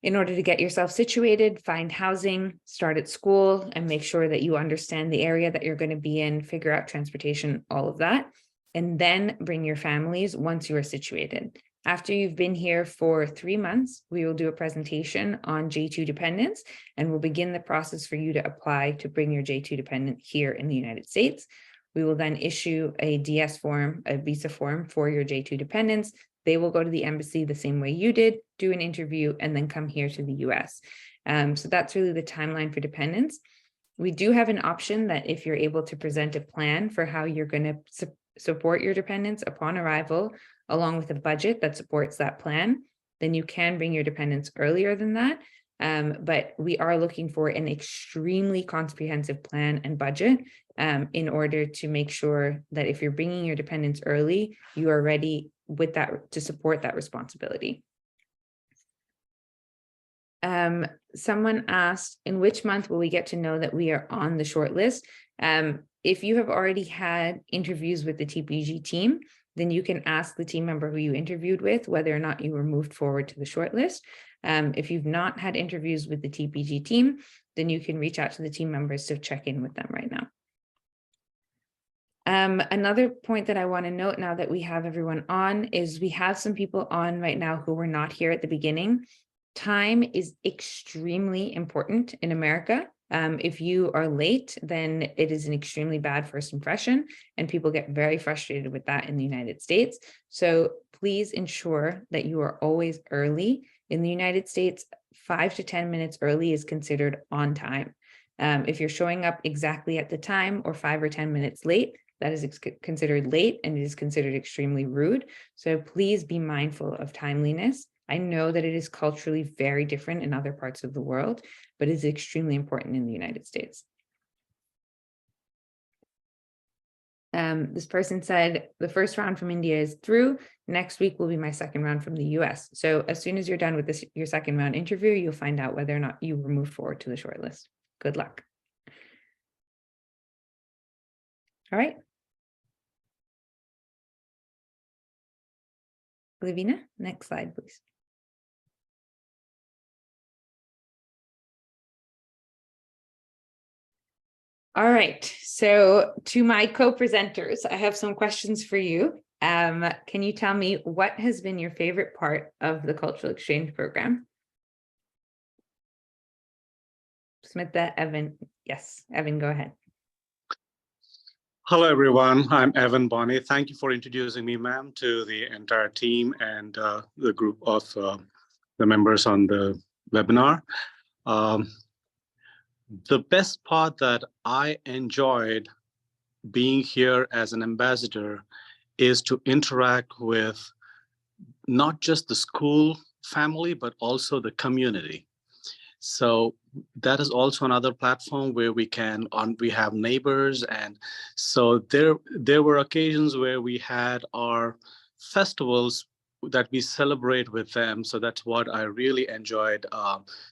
in order to get yourself situated, find housing, start at school, and make sure that you understand the area that you're going to be in, figure out transportation, all of that, and then bring your families once you are situated. After you've been here for 3 months, we will do a presentation on J2 dependents, and we'll begin the process for you to apply to bring your J2 dependent here in the United States. We will then issue a DS form, a visa form for your J2 dependents. They will go to the embassy the same way you did, do an interview, and then come here to the US. So that's really the timeline for dependents. We do have an option that if you're able to present a plan for how you're going to support your dependents upon arrival, along with a budget that supports that plan, then you can bring your dependents earlier than that. But we are looking for an extremely comprehensive plan and budget in order to make sure that if you're bringing your dependents early, you are ready with that to support that responsibility. Someone asked, in which month will we get to know that we are on the short list? If you have already had interviews with the TPG team, then you can ask the team member who you interviewed with whether or not you were moved forward to the short list. If you've not had interviews with the TPG team, then you can reach out to the team members to check in with them right now. Another point that I want to note now that we have everyone on is we have some people on right now who were not here at the beginning. Time is extremely important in America. If you are late, then it is an extremely bad first impression, and people get very frustrated with that in the United States. So please ensure that you are always early. In the United States, 5 to 10 minutes early is considered on time. If you're showing up exactly at the time or 5 or 10 minutes late, that is considered late and it is considered extremely rude. So please be mindful of timeliness. I know that it is culturally very different in other parts of the world, but it's extremely important in the United States. This person said, the first round from India is through. Next week will be my second round from the US. So as soon as you're done with this, your second round interview, you'll find out whether or not you were moved forward to the shortlist. Good luck. All right. Livina, next slide, please. All right, so to my co-presenters, I have some questions for you. Can you tell me what has been your favorite part of the cultural exchange program? Smita, Evan, yes, Evan, go ahead. Hello, everyone. I'm Evan Bonney. Thank you for introducing me, ma'am, to the entire team and the group of the members on the webinar. The best part that I enjoyed being here as an ambassador is to interact with not just the school family, but also the community. So that is also another platform where we have neighbors. And so there were occasions where we had our festivals that we celebrate with them. So that's what I really enjoyed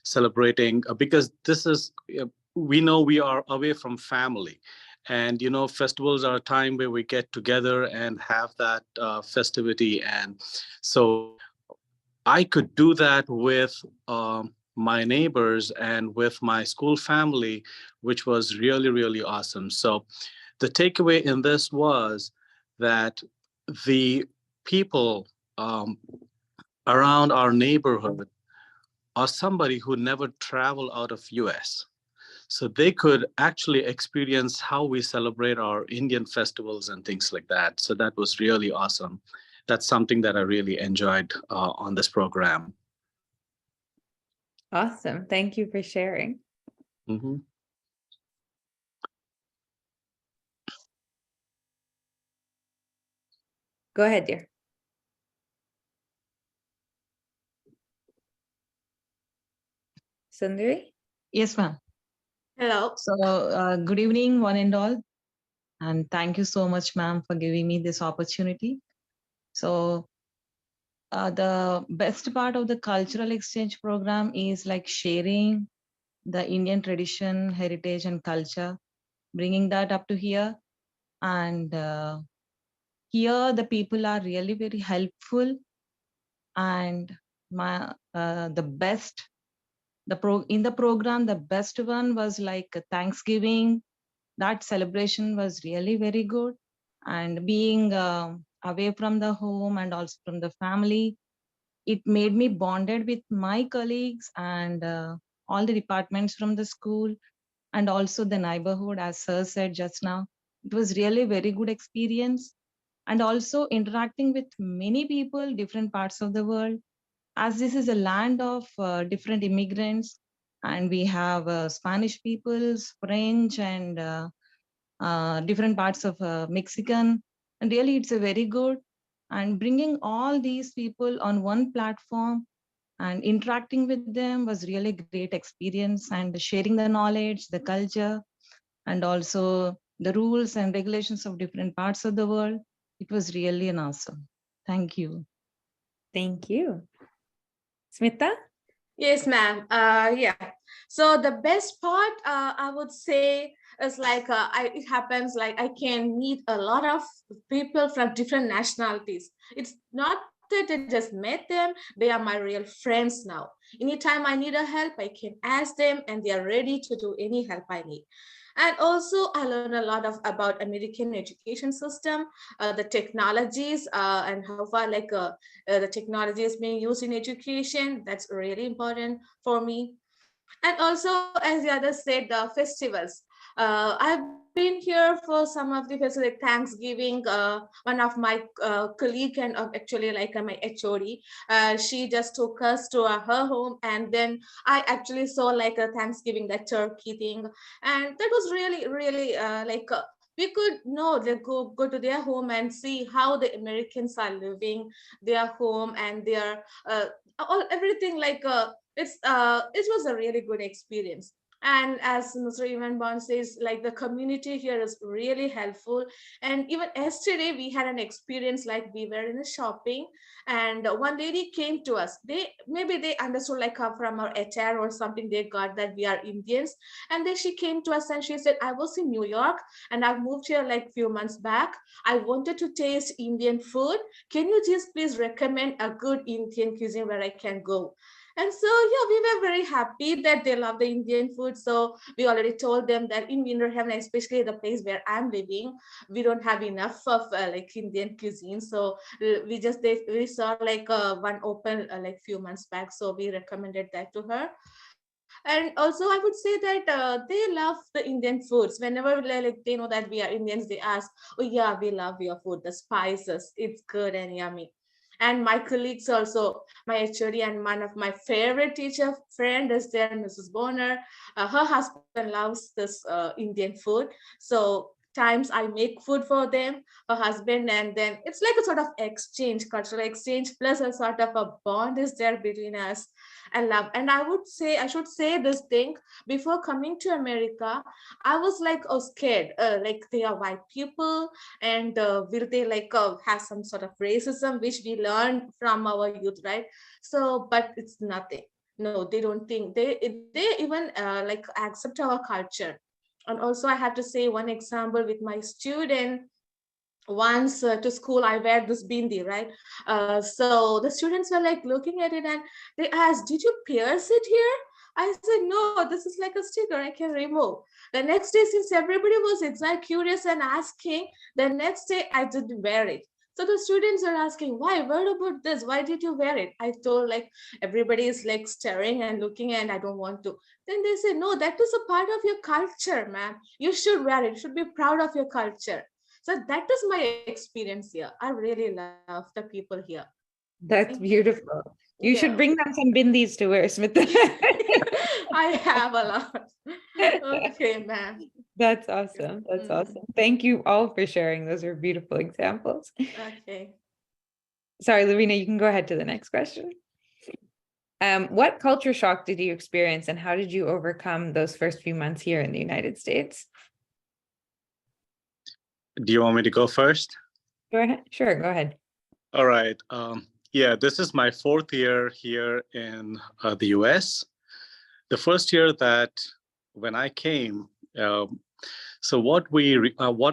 celebrating, because this is, we know we are away from family. And, festivals are a time where we get together and have that festivity. And so I could do that with my neighbors and with my school family, which was really, really awesome. So the takeaway in this was that the people around our neighborhood are somebody who never traveled out of US. So they could actually experience how we celebrate our Indian festivals and things like that. So that was really awesome. That's something that I really enjoyed on this program. Awesome. Thank you for sharing. Mm-hmm. Go ahead, dear. Sundari? Yes, ma'am. Hello. So, good evening, one and all. And thank you so much, ma'am, for giving me this opportunity. So, the best part of the cultural exchange program is like sharing the Indian tradition, heritage, and culture, bringing that up to here. And here, the people are really very helpful. And the best, in the program, the best one was like Thanksgiving. That celebration was really very good. And being away from the home and also from the family, it made me bonded with my colleagues and all the departments from the school and also the neighborhood, as sir said just now. It was really very good experience. And also interacting with many people, different parts of the world, as this is a land of different immigrants, and we have Spanish peoples, French, and different parts of Mexican. And really, it's a very good. And bringing all these people on one platform and interacting with them was really a great experience, and sharing the knowledge, the culture, and also the rules and regulations of different parts of the world. It was really an awesome. Thank you. Thank you. Smita? Yes, ma'am. Yeah. So the best part, I would say, is like it happens like I can meet a lot of people from different nationalities. It's not that I just met them; they are my real friends now. Anytime I need a help, I can ask them, and they are ready to do any help I need. And also, I learned a lot of about American education system, the technologies, and how far the technology is being used in education. That's really important for me. And also, as the other said, the festivals. I've been here for some of the festivals like Thanksgiving. One of my colleague and actually like my HOD, she just took us to her home, and then I actually saw like a Thanksgiving, that turkey thing, and that was really, really we could know, they go to their home and see how the Americans are living their home and their all everything like it was a really good experience. And as Mr. Ivan Bond says, like the community here is really helpful. And even yesterday we had an experience, like we were in a shopping and one lady came to us. They maybe they understood like from our attire or something, they got that we are Indians. And then she came to us and she said, I was in New York and I've moved here like few months back. I wanted to taste Indian food. Can you just please recommend a good Indian cuisine where I can go? And so, yeah, we were very happy that they love the Indian food. So we already told them that in Winterhaven, especially the place where I'm living, we don't have enough of like Indian cuisine. So we saw like one open like few months back. So we recommended that to her. And also I would say that they love the Indian foods. Whenever like they know that we are Indians, they ask, oh yeah, we love your food, the spices, it's good and yummy. And my colleagues also, my HOD and one of my favorite teacher friend is there, Mrs. Bonner. Her husband loves this Indian food. So times I make food for them, her husband, and then it's like a sort of exchange, cultural exchange, plus a sort of a bond is there between us. I love, and I would say, I should say this thing, before coming to America, I was like, oh, scared, like they are white people, and will they like have some sort of racism, which we learned from our youth, right? So, but it's nothing. No, they don't think they even like accept our culture. And also, I have to say one example with my student. Once to school I wear this bindi, right? So the students were like looking at it and they asked, did you pierce it here? I said, no, this is like a sticker I can remove. The next day, since everybody was exactly curious and asking, the next day I didn't wear it. So the students are asking, why, what about this, why did you wear it? I told, like, everybody is like staring and looking and I don't want to. Then they said, no, that is a part of your culture, ma'am, you should wear it, you should be proud of your culture. So that is my experience here. I really love the people here. Thank That's you. beautiful. You Yeah. should bring them some bindis to wear, Smith. I have a lot. Okay, ma'am. That's awesome. That's Mm, awesome. Thank you all for sharing. Those are beautiful examples. okay. Sorry, Lavina, you can go ahead to the next question. What culture shock did you experience and how did you overcome those first few months here in the United States? Do you want me to go first? Go ahead. Sure, go ahead. All right. Yeah, this is my 4th year here in the US. The first year that when I came, so what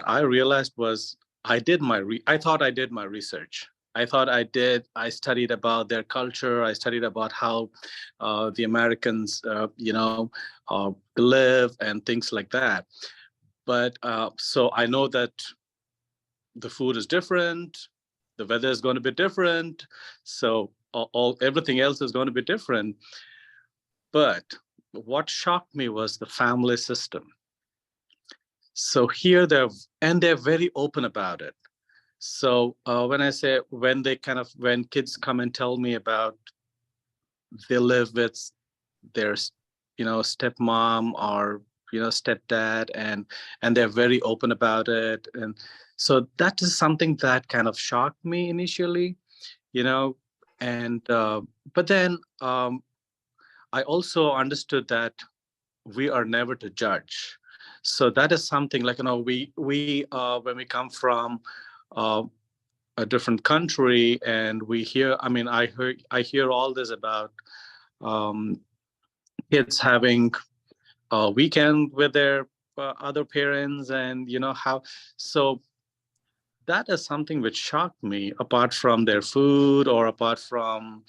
I realized was I thought I did my research. I studied about their culture. I studied about how the Americans, live and things like that. But so I know that the food is different, the weather is going to be different, so everything else is going to be different. But what shocked me was the family system. So here they're very open about it. So when kids come and tell me about they live with their stepmom or stepdad, and they're very open about it, and so that is something that kind of shocked me initially, and but then I also understood that we are never to judge. So that is something like, we when we come from uh, a different country and we hear, I hear all this about um, kids having a weekend with their other parents, and how. So that is something which shocked me, apart from their food or apart from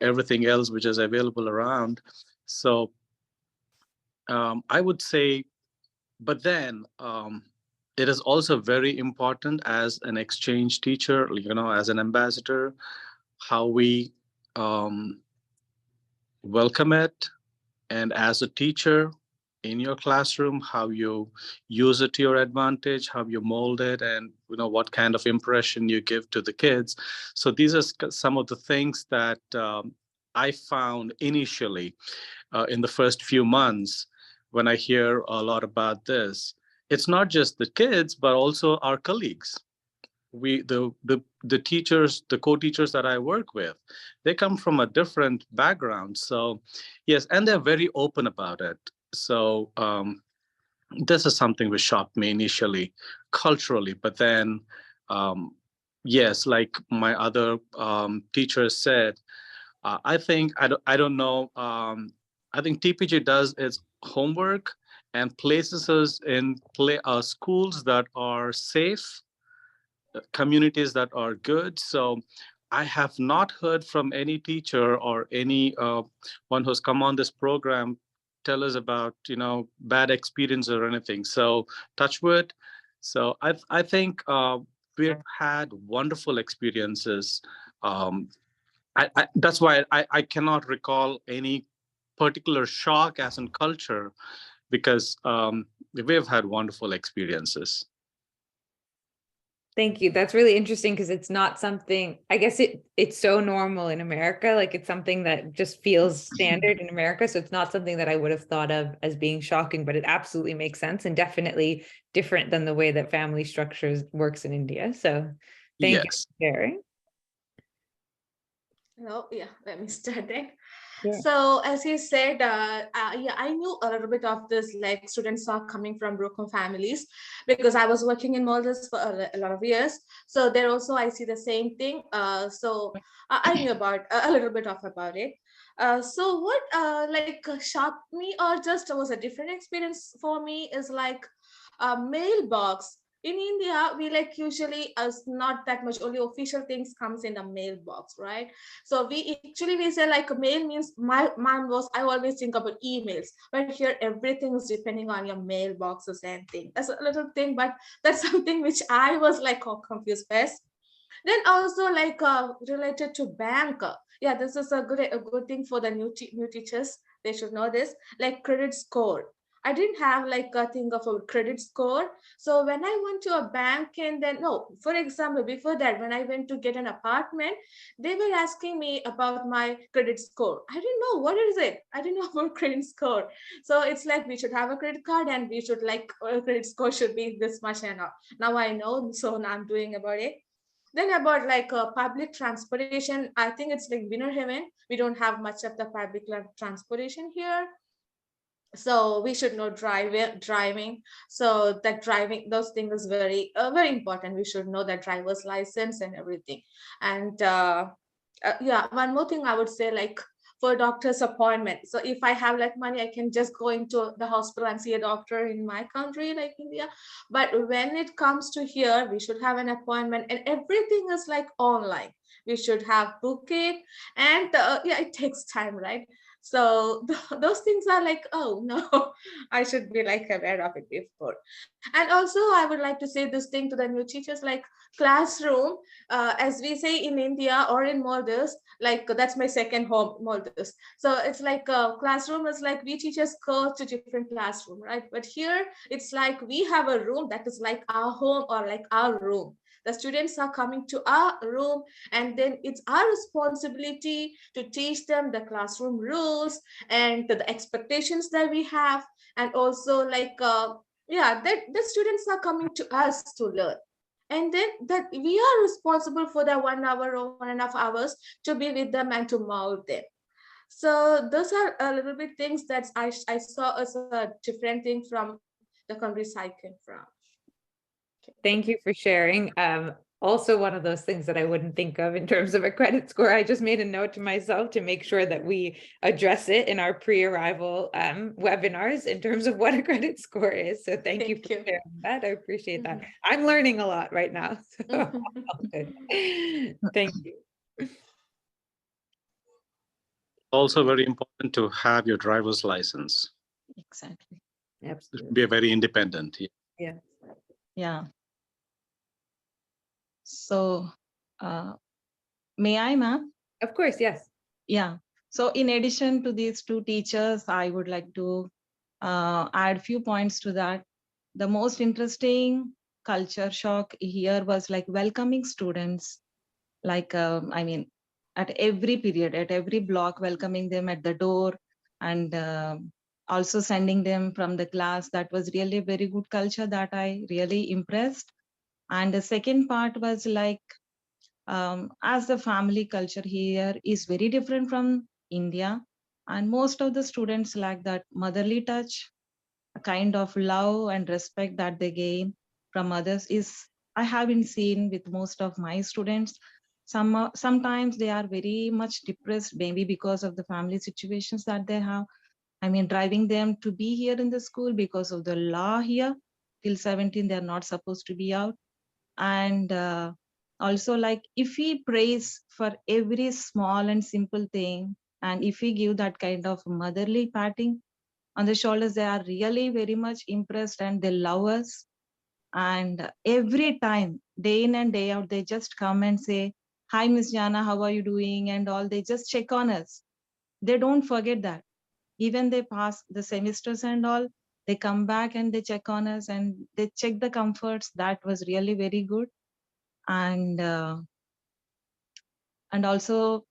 everything else which is available around. So I would say, but then it is also very important as an exchange teacher, as an ambassador, how we um, welcome it, and as a teacher in your classroom, how you use it to your advantage, how you mold it, and what kind of impression you give to the kids. So these are some of the things that I found initially in the first few months when I hear a lot about this. it's not just the kids, but also our colleagues. The teachers, the co-teachers that I work with, they come from a different background. So yes, and they're very open about it. So this is something which shocked me initially culturally, but then yes, like my other teachers said, I think I don't know. I think TPG does its homework and places us in schools that are safe, communities that are good. So I have not heard from any teacher or any one who's come on this program tell us about bad experience or anything. So touch wood. So I think we've had wonderful experiences. That's why I cannot recall any particular shock as in culture, because we've had wonderful experiences. Thank you. That's really interesting because it's not something, I guess it's so normal in America. Like it's something that just feels standard in America. So it's not something that I would have thought of as being shocking, but it absolutely makes sense and definitely different than the way that family structures works in India. So thank you Yes. for sharing. Oh, yeah, let me start then. Yeah. So as he said, yeah, I knew a little bit of this, like students are coming from broken families because I was working in Maldives for a lot of years. So there also I see the same thing. So I knew about a little bit of about it. So what like shocked me or just was a different experience for me is like a mailbox. In India, we like usually as not that much, only official things comes in the mailbox, right? So we say like mail means my was I always think about emails, but here everything is depending on your mailboxes and thing. That's a little thing, but that's something which I was like confused first. Then also like related to bank. Yeah, this is a good thing for the new teachers. They should know this, like credit score. I didn't have like a thing of a credit score. So when I went to a bank and then no, for example, before that, when I went to get an apartment, they were asking me about my credit score. I didn't know what is it. I didn't know about credit score. So it's like we should have a credit card and we should like credit score should be this much and all. Now I know, so now I'm doing about it. Then about like public transportation, I think it's like winner heaven. We don't have much of the public transportation here. So we should know driving. So that driving, those things is very important. We should know that driver's license and everything. And yeah, one more thing I would say, like for doctor's appointment. So if I have like money, I can just go into the hospital and see a doctor in my country, like India. But when it comes to here, we should have an appointment and everything is like online. We should have book it, and yeah, it takes time, right? So those things are like, oh no, I should be like aware of it before. And also I would like to say this thing to the new teachers, like classroom, as we say in India or in Maldives, like that's my second home, Maldives. So it's like a classroom is like we teachers go to different classroom, right? But here it's like we have a room that is like our home or like our room. The students are coming to our room, and then it's our responsibility to teach them the classroom rules and the expectations that we have. And also like yeah, that the students are coming to us to learn, and then that we are responsible for the 1 hour or 1.5 hours to be with them and to mold them. So those are a little bit things that I saw as a different thing from the countries I came from. Thank you for sharing. Also one of those things that I wouldn't think of in terms of a credit score. I just made a note to myself to make sure that we address it in our pre-arrival webinars in terms of what a credit score is. So thank you for sharing that. I appreciate that. I'm learning a lot right now. So good. Thank you. Also very important to have your driver's license. Exactly. Absolutely. Be a very independent. Yeah. Yeah. So, may I, ma'am? Of course, yes. Yeah. So in addition to these two teachers, I would like to add few points to that. The most interesting culture shock here was like welcoming students, like, I mean, at every period, at every block, welcoming them at the door. And also sending them from the class. That was really a very good culture that I really impressed. And the second part was like, as the family culture here is very different from India, and most of the students lack that motherly touch, a kind of love and respect that they gain from others is I haven't seen with most of my students. Sometimes they are very much depressed, maybe because of the family situations that they have. I mean, driving them to be here in the school because of the law here. Till 17, they're not supposed to be out. And also, like, if we praise for every small and simple thing, and if we give that kind of motherly patting on the shoulders, they are really very much impressed and they love us. And every time, day in and day out, they just come and say, "Hi, Miss Jana, how are you doing?" And all, they just check on us. They don't forget that. Even they pass the semesters and all, they come back and they check on us and they check the comforts. That was really very good. And also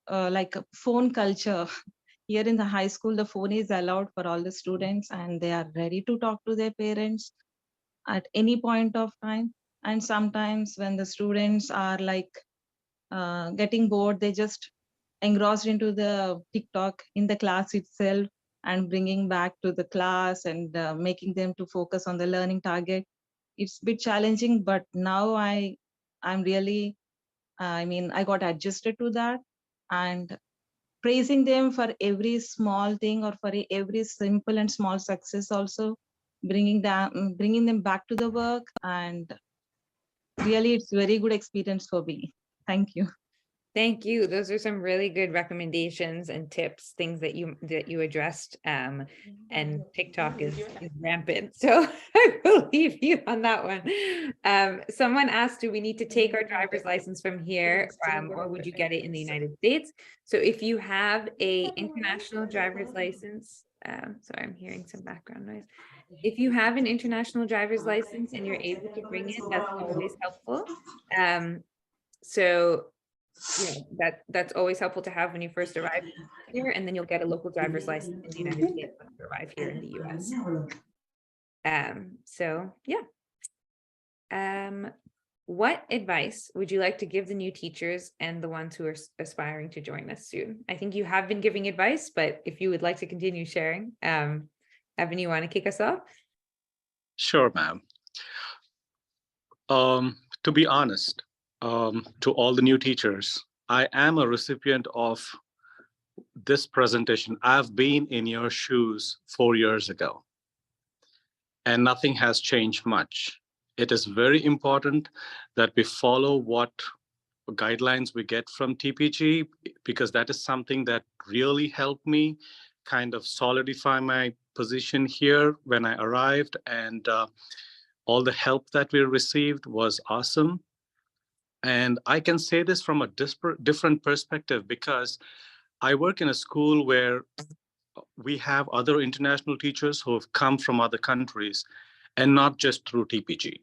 like a phone culture. Here in the high school, the phone is allowed for all the students and they are ready to talk to their parents at any point of time. And sometimes when the students are like getting bored, they just engrossed into the TikTok in the class itself and bringing back to the class and making them to focus on the learning target. It's a bit challenging, but now I'm really, I mean, I got adjusted to that, and praising them for every small thing or for every simple and small success also, bringing them back to the work. And really, it's very good experience for me. Thank you. Thank you. Those are some really good recommendations and tips, things that you addressed. And TikTok is rampant. So I believe you on that one. Someone asked, do we need to take our driver's license from here, or would you get it in the United States? So if you have a international driver's license, sorry, I'm hearing some background noise. If you have an international driver's license and you're able to bring it, that's always helpful. So that's always helpful to have when you first arrive here, and then you'll get a local driver's license in the United States when you arrive here in the US. So yeah. What advice would you like to give the new teachers and the ones who are aspiring to join us soon? I think you have been giving advice, but if you would like to continue sharing, Evan, you want to kick us off? Sure, ma'am. To be honest, to all the new teachers, I am a recipient of this presentation. I've been in your shoes 4 years ago, and nothing has changed much. It is very important that we follow what guidelines we get from TPG, because that is something that really helped me kind of solidify my position here when I arrived, and all the help that we received was awesome. And I can say this from a different perspective, because I work in a school where we have other international teachers who have come from other countries, and not just through TPG.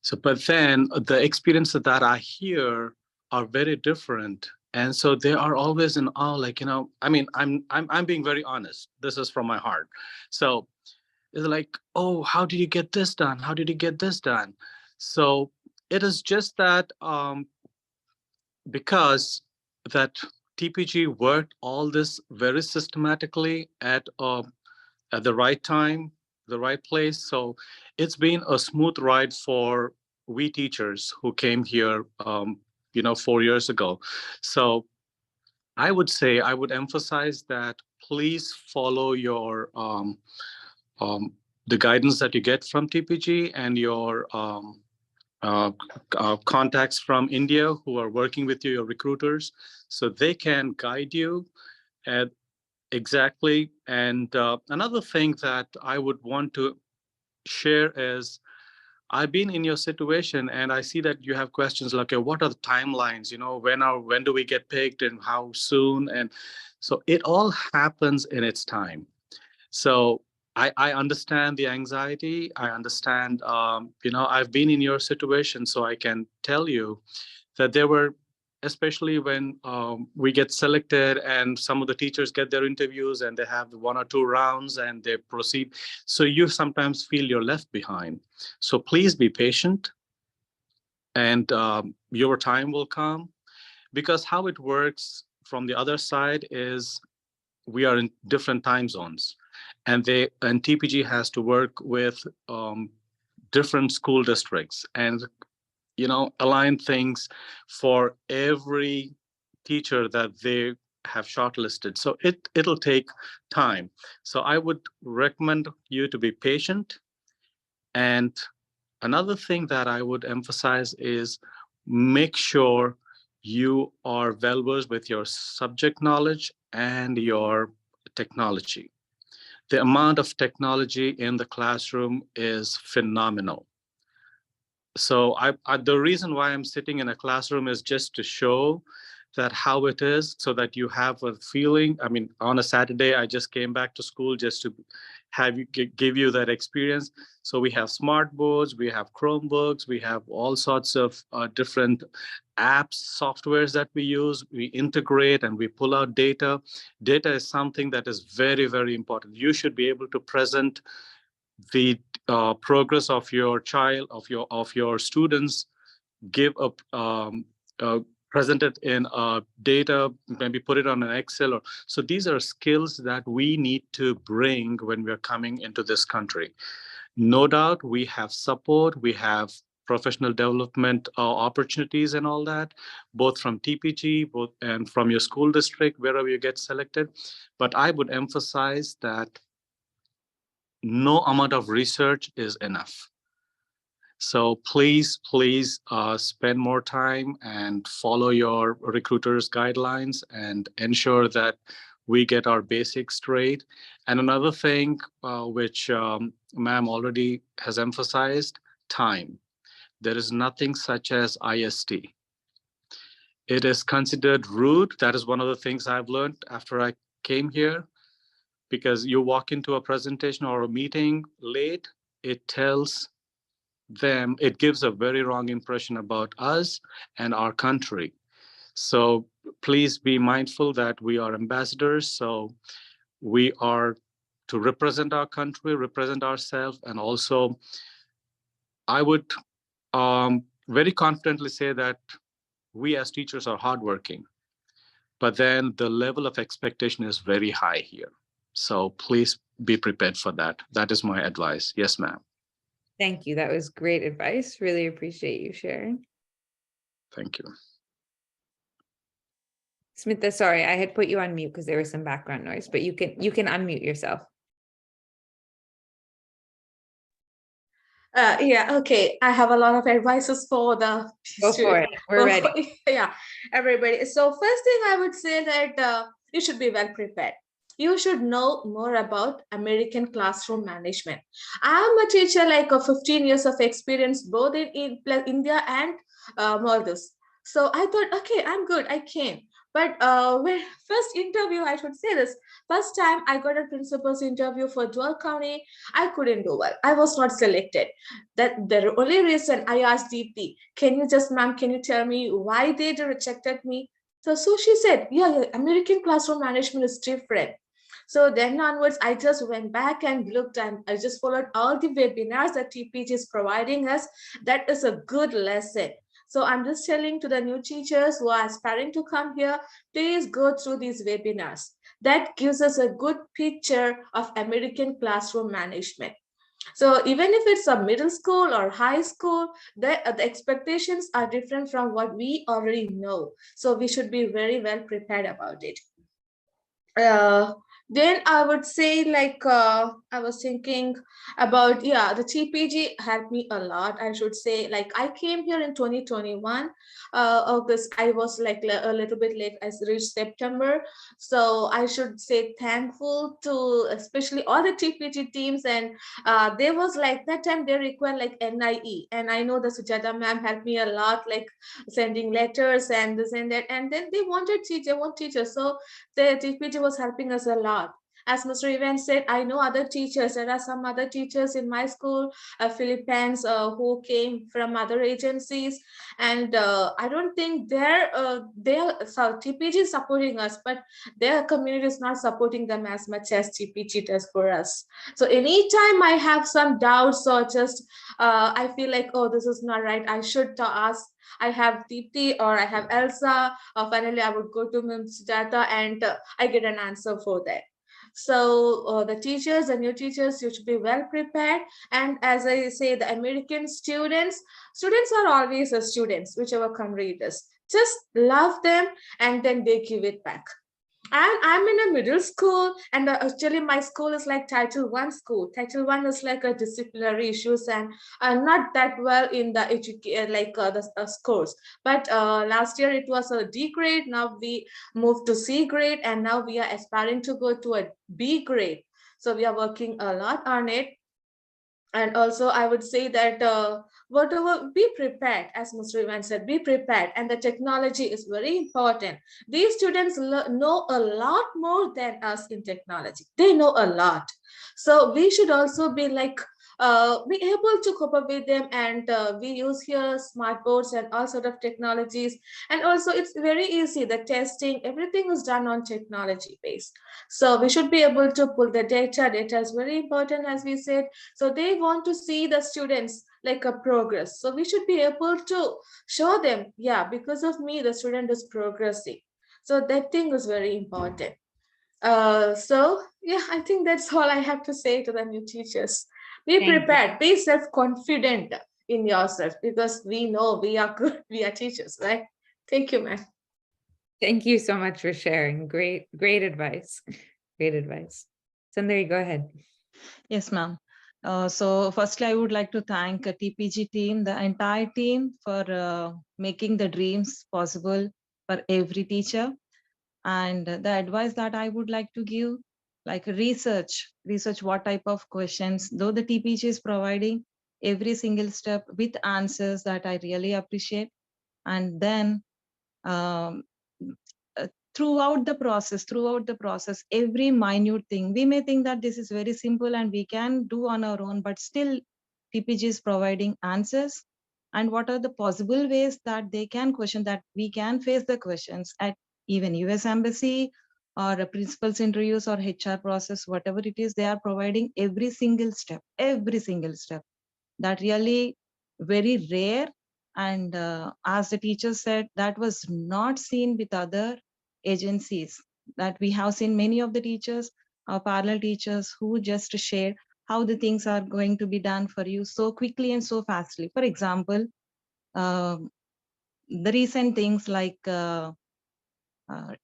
So, but then the experiences that I hear are very different. And so they are always in awe, like, I mean, I'm being very honest. This is from my heart. So it's like, oh, how did you get this done? How did you get this done? So it is just that because that TPG worked all this very systematically at the right time, the right place. So it's been a smooth ride for we teachers who came here, 4 years ago. So I would say, I would emphasize that please follow your the guidance that you get from TPG, and your uh, contacts from India who are working with you, your recruiters, so they can guide you at exactly. And another thing that I would want to share is, I've been in your situation, and I see that you have questions like, okay, what are the timelines? When do we get picked, and how soon? And so it all happens in its time. So I understand the anxiety. I understand, I've been in your situation, so I can tell you that there were especially when we get selected and some of the teachers get their interviews and they have 1 or 2 rounds and they proceed. So you sometimes feel you're left behind. So please be patient, and your time will come, because how it works from the other side is we are in different time zones, and TPG has to work with different school districts and align things for every teacher that they have shortlisted. So it'll take time. So I would recommend you to be patient. And another thing that I would emphasize is make sure you are well versed with your subject knowledge and your technology. The amount of technology in the classroom is phenomenal. So the reason why I'm sitting in a classroom is just to show that how it is, so that you have a feeling. I mean, on a Saturday, I just came back to school just to have you give you that experience. So we have smart boards, we have Chromebooks, we have all sorts of different apps, softwares that we use. We integrate and we pull out data. Data is something that is very, very important. You should be able to present the progress of your child, of your students, give present it in data, maybe put it on an Excel. So these are skills that we need to bring when we're coming into this country. No doubt we have support, we have professional development opportunities and all that, both from TPG, and from your school district, wherever you get selected. But I would emphasize that no amount of research is enough. So please spend more time and follow your recruiter's guidelines and ensure that we get our basics straight. And another thing, which ma'am already has emphasized, time. There is nothing such as IST. It is considered rude. That is one of the things I've learned after I came here, because you walk into a presentation or a meeting late, it gives a very wrong impression about us and our country. So please be mindful that we are ambassadors. So we are to represent our country, represent ourselves, and also I would very confidently say that we as teachers are hardworking, but then the level of expectation is very high here. So please be prepared for that. That is my advice. Yes, ma'am. Thank you. That was great advice. Really appreciate you sharing. Thank you. Smitha, sorry, I had put you on mute because there was some background noise, but you can unmute yourself. Yeah, okay. I have a lot of advices for the Go for it. We're ready. Yeah, everybody. So first thing I would say that you should be well prepared. You should know more about American classroom management. I'm a teacher, like 15 years of experience, both in India and Maldives. So I thought, okay, I'm good. I can. But when first interview, I should say this. First time I got a principal's interview for Dual County, I couldn't do well. I was not selected. That the only reason I asked Deepti, ma'am, can you tell me why they rejected me? So she said, yeah, American classroom management is different. So then onwards, I just went back and looked, and I just followed all the webinars that TPG is providing us. That is a good lesson. So I'm just telling to the new teachers who are aspiring to come here, please go through these webinars. That gives us a good picture of American classroom management. So even if it's a middle school or high school, the expectations are different from what we already know. So we should be very well prepared about it. Then I would say, like, I was thinking about, yeah, the TPG helped me a lot. I should say, like, I came here in 2021. August, I was like a little bit late. I reached September. So I should say thankful to especially all the TPG teams. And there was like that time they required like NIE. And I know the Sujata ma'am helped me a lot, like sending letters and this and that. And then they wanted teachers. So the TPG was helping us a lot. As Mr. Evans said, I know other teachers. There are some other teachers in my school, Philippines, who came from other agencies, and I don't think so TPG is supporting us, but their community is not supporting them as much as TPG does for us. So anytime I have some doubts or just I feel like, oh, this is not right, I should ask. I have Deepti or I have Elsa, or finally I would go to Sujata, and I get an answer for that. So the teachers, the new teachers, you should be well prepared. And as I say, the American students are always the students, whichever country it is. Just love them, and then they give it back. And I'm in a middle school, and actually my school is like Title I school. Title I is like a disciplinary issues, and not that well in the the scores. But last year it was a D grade. Now we moved to C grade, and now we are aspiring to go to a B grade. So we are working a lot on it. And also I would say that whatever, be prepared, as Mr. Ivan said, be prepared, and the technology is very important. These students know a lot more than us in technology. They know a lot, so we should also be like be able to cope up with them. And we use here smart boards and all sort of technologies. And also it's very easy, the testing, everything is done on technology based. So we should be able to pull the data is very important, as we said. So they want to see the students like a progress. So we should be able to show them, yeah, because of me, the student is progressing. So that thing is very important. So yeah, I think that's all I have to say to the new teachers. Be Thank you. prepared, be self-confident in yourself, because we know we are good, we are teachers, right? Thank you, ma'am. Thank you so much for sharing. Great advice. Great advice. Sundari, go ahead. Yes, ma'am. So firstly, I would like to thank TPG team, the entire team, for making the dreams possible for every teacher. And the advice that I would like to give, like research what type of questions, though the TPG is providing every single step with answers that I really appreciate. And then um, throughout the process, every minute thing, we may think that this is very simple and we can do on our own, but still TPG is providing answers. And what are the possible ways that they can question, that we can face the questions at even US Embassy or a principal's interviews or HR process, whatever it is, they are providing every single step. That really very rare. And as the teacher said, that was not seen with other agencies. That we have seen many of the teachers, our parallel teachers, who just share how the things are going to be done for you so quickly and so fastly. For example, the recent things like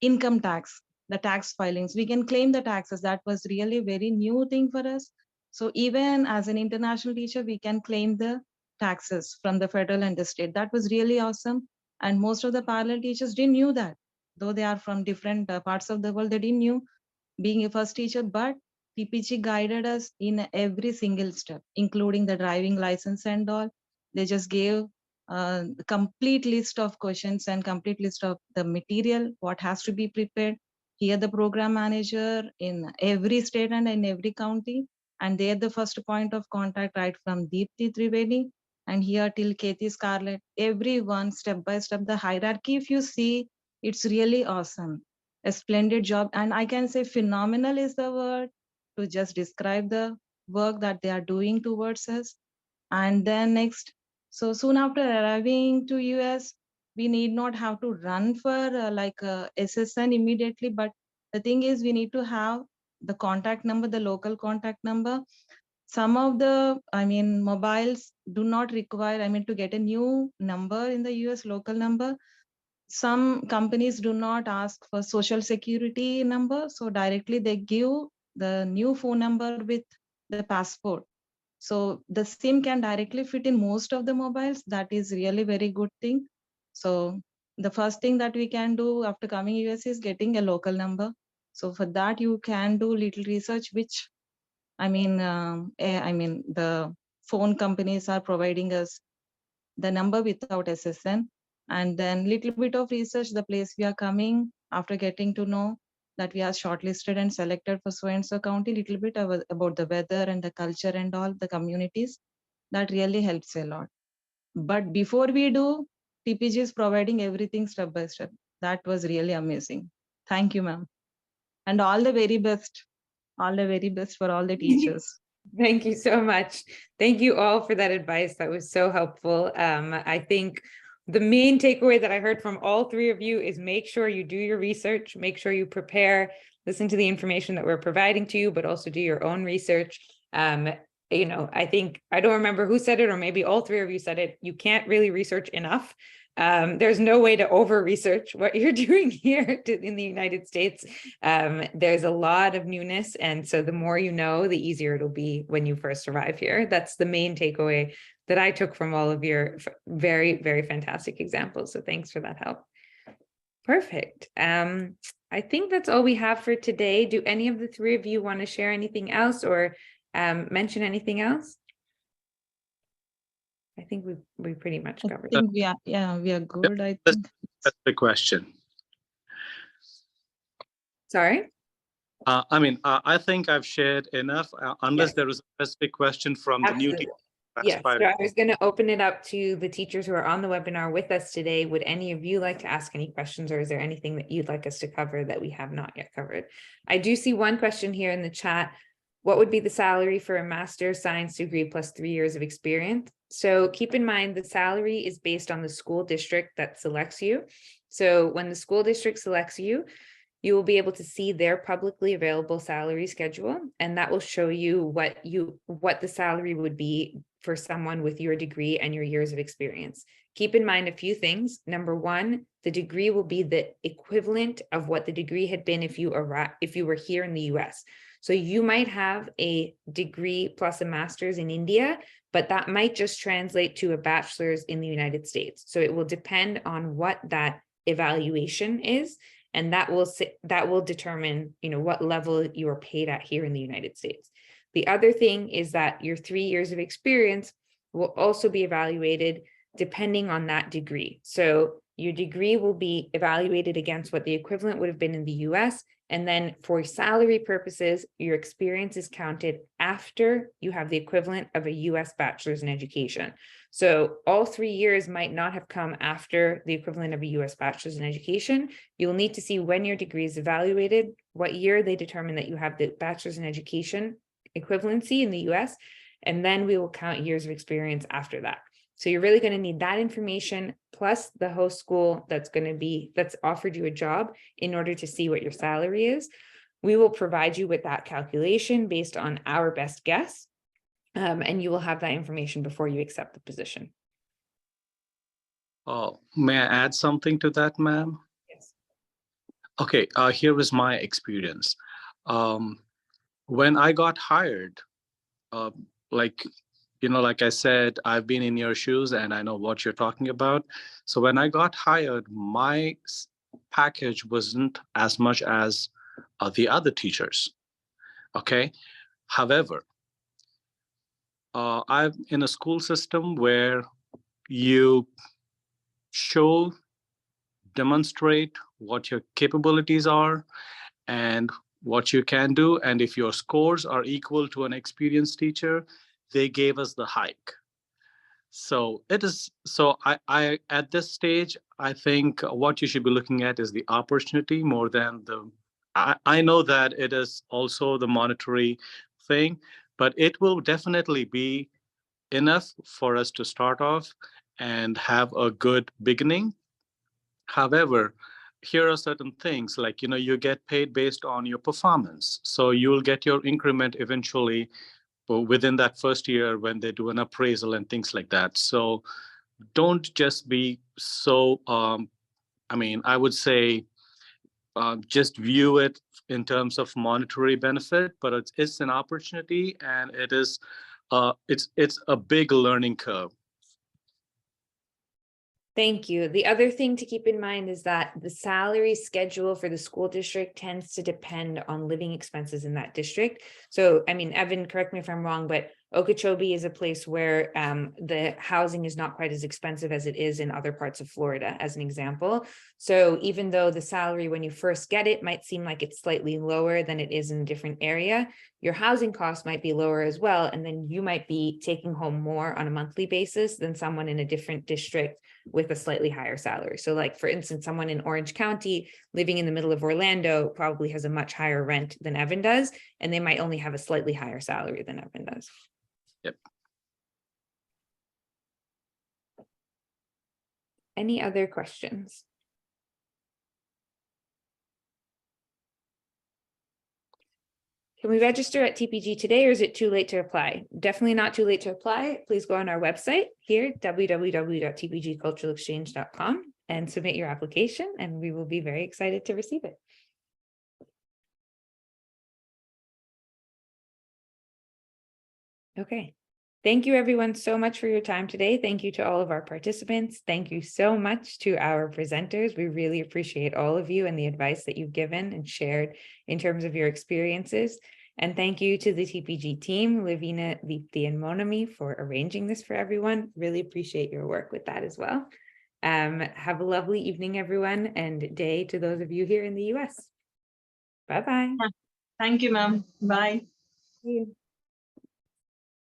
income tax, the tax filings, we can claim the taxes. That was really a very new thing for us. So even as an international teacher, we can claim the taxes from the federal and the state. That was really awesome. And most of the parallel teachers didn't knew that. Though they are from different parts of the world, they didn't knew, being a first teacher, but TPG guided us in every single step, including the driving license and all. They just gave the complete list of questions and complete list of the material, what has to be prepared. Here, the program manager in every state and in every county, and they're the first point of contact, right from Deepti Trivedi and here till Katie Scarlett. Everyone, step by step, the hierarchy, if you see, it's really awesome. A splendid job, and I can say phenomenal is the word to just describe the work that they are doing towards us. And then next, so soon after arriving to US, we need not have to run for SSN immediately, but the thing is we need to have the contact number, the local contact number. Some of the, mobiles do not require, to get a new number in the US local number. Some companies do not ask for social security number, so directly they give the new phone number with the passport. So the SIM can directly fit in most of the mobiles. That is really very good thing. So the first thing that we can do after coming US is getting a local number. So for that you can do little research, which the phone companies are providing us the number without SSN, and then little bit of research, the place we are coming, after getting to know that we are shortlisted and selected for so-and-so county, little bit about the weather and the culture and all the communities. That really helps a lot. But before we do, TPG is providing everything step by step. That was really amazing. Thank you, ma'am. And all the very best. All the very best for all the teachers. Thank you so much. Thank you all for that advice. That was so helpful. I think the main takeaway that I heard from all three of you is make sure you do your research, make sure you prepare, listen to the information that we're providing to you, but also do your own research. I think, I don't remember who said it, or maybe all three of you said it, you can't really research enough. There's no way to over research what you're doing here in the United States. There's a lot of newness. And so the more you know, the easier it'll be when you first arrive here. That's the main takeaway that I took from all of your very, very fantastic examples. So thanks for that help. Perfect. I think that's all we have for today. Do any of the three of you want to share anything else or mention anything else? I think we pretty much I covered. think we are good. I think. That's the question. Sorry. I think I've shared enough, unless Yes. there is a specific question from the new Absolutely. team. Yes, so I was going to open it up to the teachers who are on the webinar with us today. Would any of you like to ask any questions, or is there anything that you'd like us to cover that we have not yet covered? I do see one question here in the chat. What would be the salary for a master's science degree plus 3 years of experience? So keep in mind the salary is based on the school district that selects you. So when the school district selects you, you will be able to see their publicly available salary schedule, and that will show you what the salary would be for someone with your degree and your years of experience. Keep in mind a few things. Number one, the degree will be the equivalent of what the degree had been if you were here in the US. So you might have a degree plus a master's in India, but that might just translate to a bachelor's in the United States. So it will depend on what that evaluation is. And that will determine, what level you are paid at here in the United States. The other thing is that your 3 years of experience will also be evaluated depending on that degree. So your degree will be evaluated against what the equivalent would have been in the US. And then for salary purposes, your experience is counted after you have the equivalent of a US bachelor's in education. So all 3 years might not have come after the equivalent of a US bachelor's in education. You'll need to see when your degree is evaluated, what year they determine that you have the bachelor's in education equivalency in the US, and then we will count years of experience after that. So you're really going to need that information plus the host school that's offered you a job in order to see what your salary is. We will provide you with that calculation based on our best guess. And you will have that information before you accept the position. May I add something to that, ma'am? Yes. Okay, here is my experience. When I got hired, like I said, I've been in your shoes and I know what you're talking about. So when I got hired, my package wasn't as much as the other teachers. Okay. However, I'm in a school system where you demonstrate what your capabilities are and what you can do. And if your scores are equal to an experienced teacher, they gave us the hike. So I at this stage, I think what you should be looking at is the opportunity more than I know that it is also the monetary thing, but it will definitely be enough for us to start off and have a good beginning. However, here are certain things like, you get paid based on your performance. So you'll get your increment eventually within that first year when they do an appraisal and things like that. So don't just be so, I would say, just view it in terms of monetary benefit, but it's an opportunity, and it's a big learning curve. Thank you. The other thing to keep in mind is that the salary schedule for the school district tends to depend on living expenses in that district. So, Evan, correct me if I'm wrong, but Okeechobee is a place where the housing is not quite as expensive as it is in other parts of Florida, as an example. So even though the salary when you first get it might seem like it's slightly lower than it is in a different area, your housing cost might be lower as well. And then you might be taking home more on a monthly basis than someone in a different district with a slightly higher salary. So like, for instance, someone in Orange County living in the middle of Orlando probably has a much higher rent than Evan does, and they might only have a slightly higher salary than Evan does. Yep. Any other questions? Can we register at TPG today, or is it too late to apply? Definitely not too late to apply. Please go on our website here, www.tpgculturalexchange.com, and submit your application, and we will be very excited to receive it. Okay. Thank you everyone so much for your time today. Thank you to all of our participants. Thank you so much to our presenters. We really appreciate all of you and the advice that you've given and shared in terms of your experiences. And thank you to the TPG team, Livina, Deepti, and Monami, for arranging this for everyone. Really appreciate your work with that as well. Have a lovely evening, everyone, and day to those of you here in the US. Bye-bye. Thank you, ma'am. Bye. See you.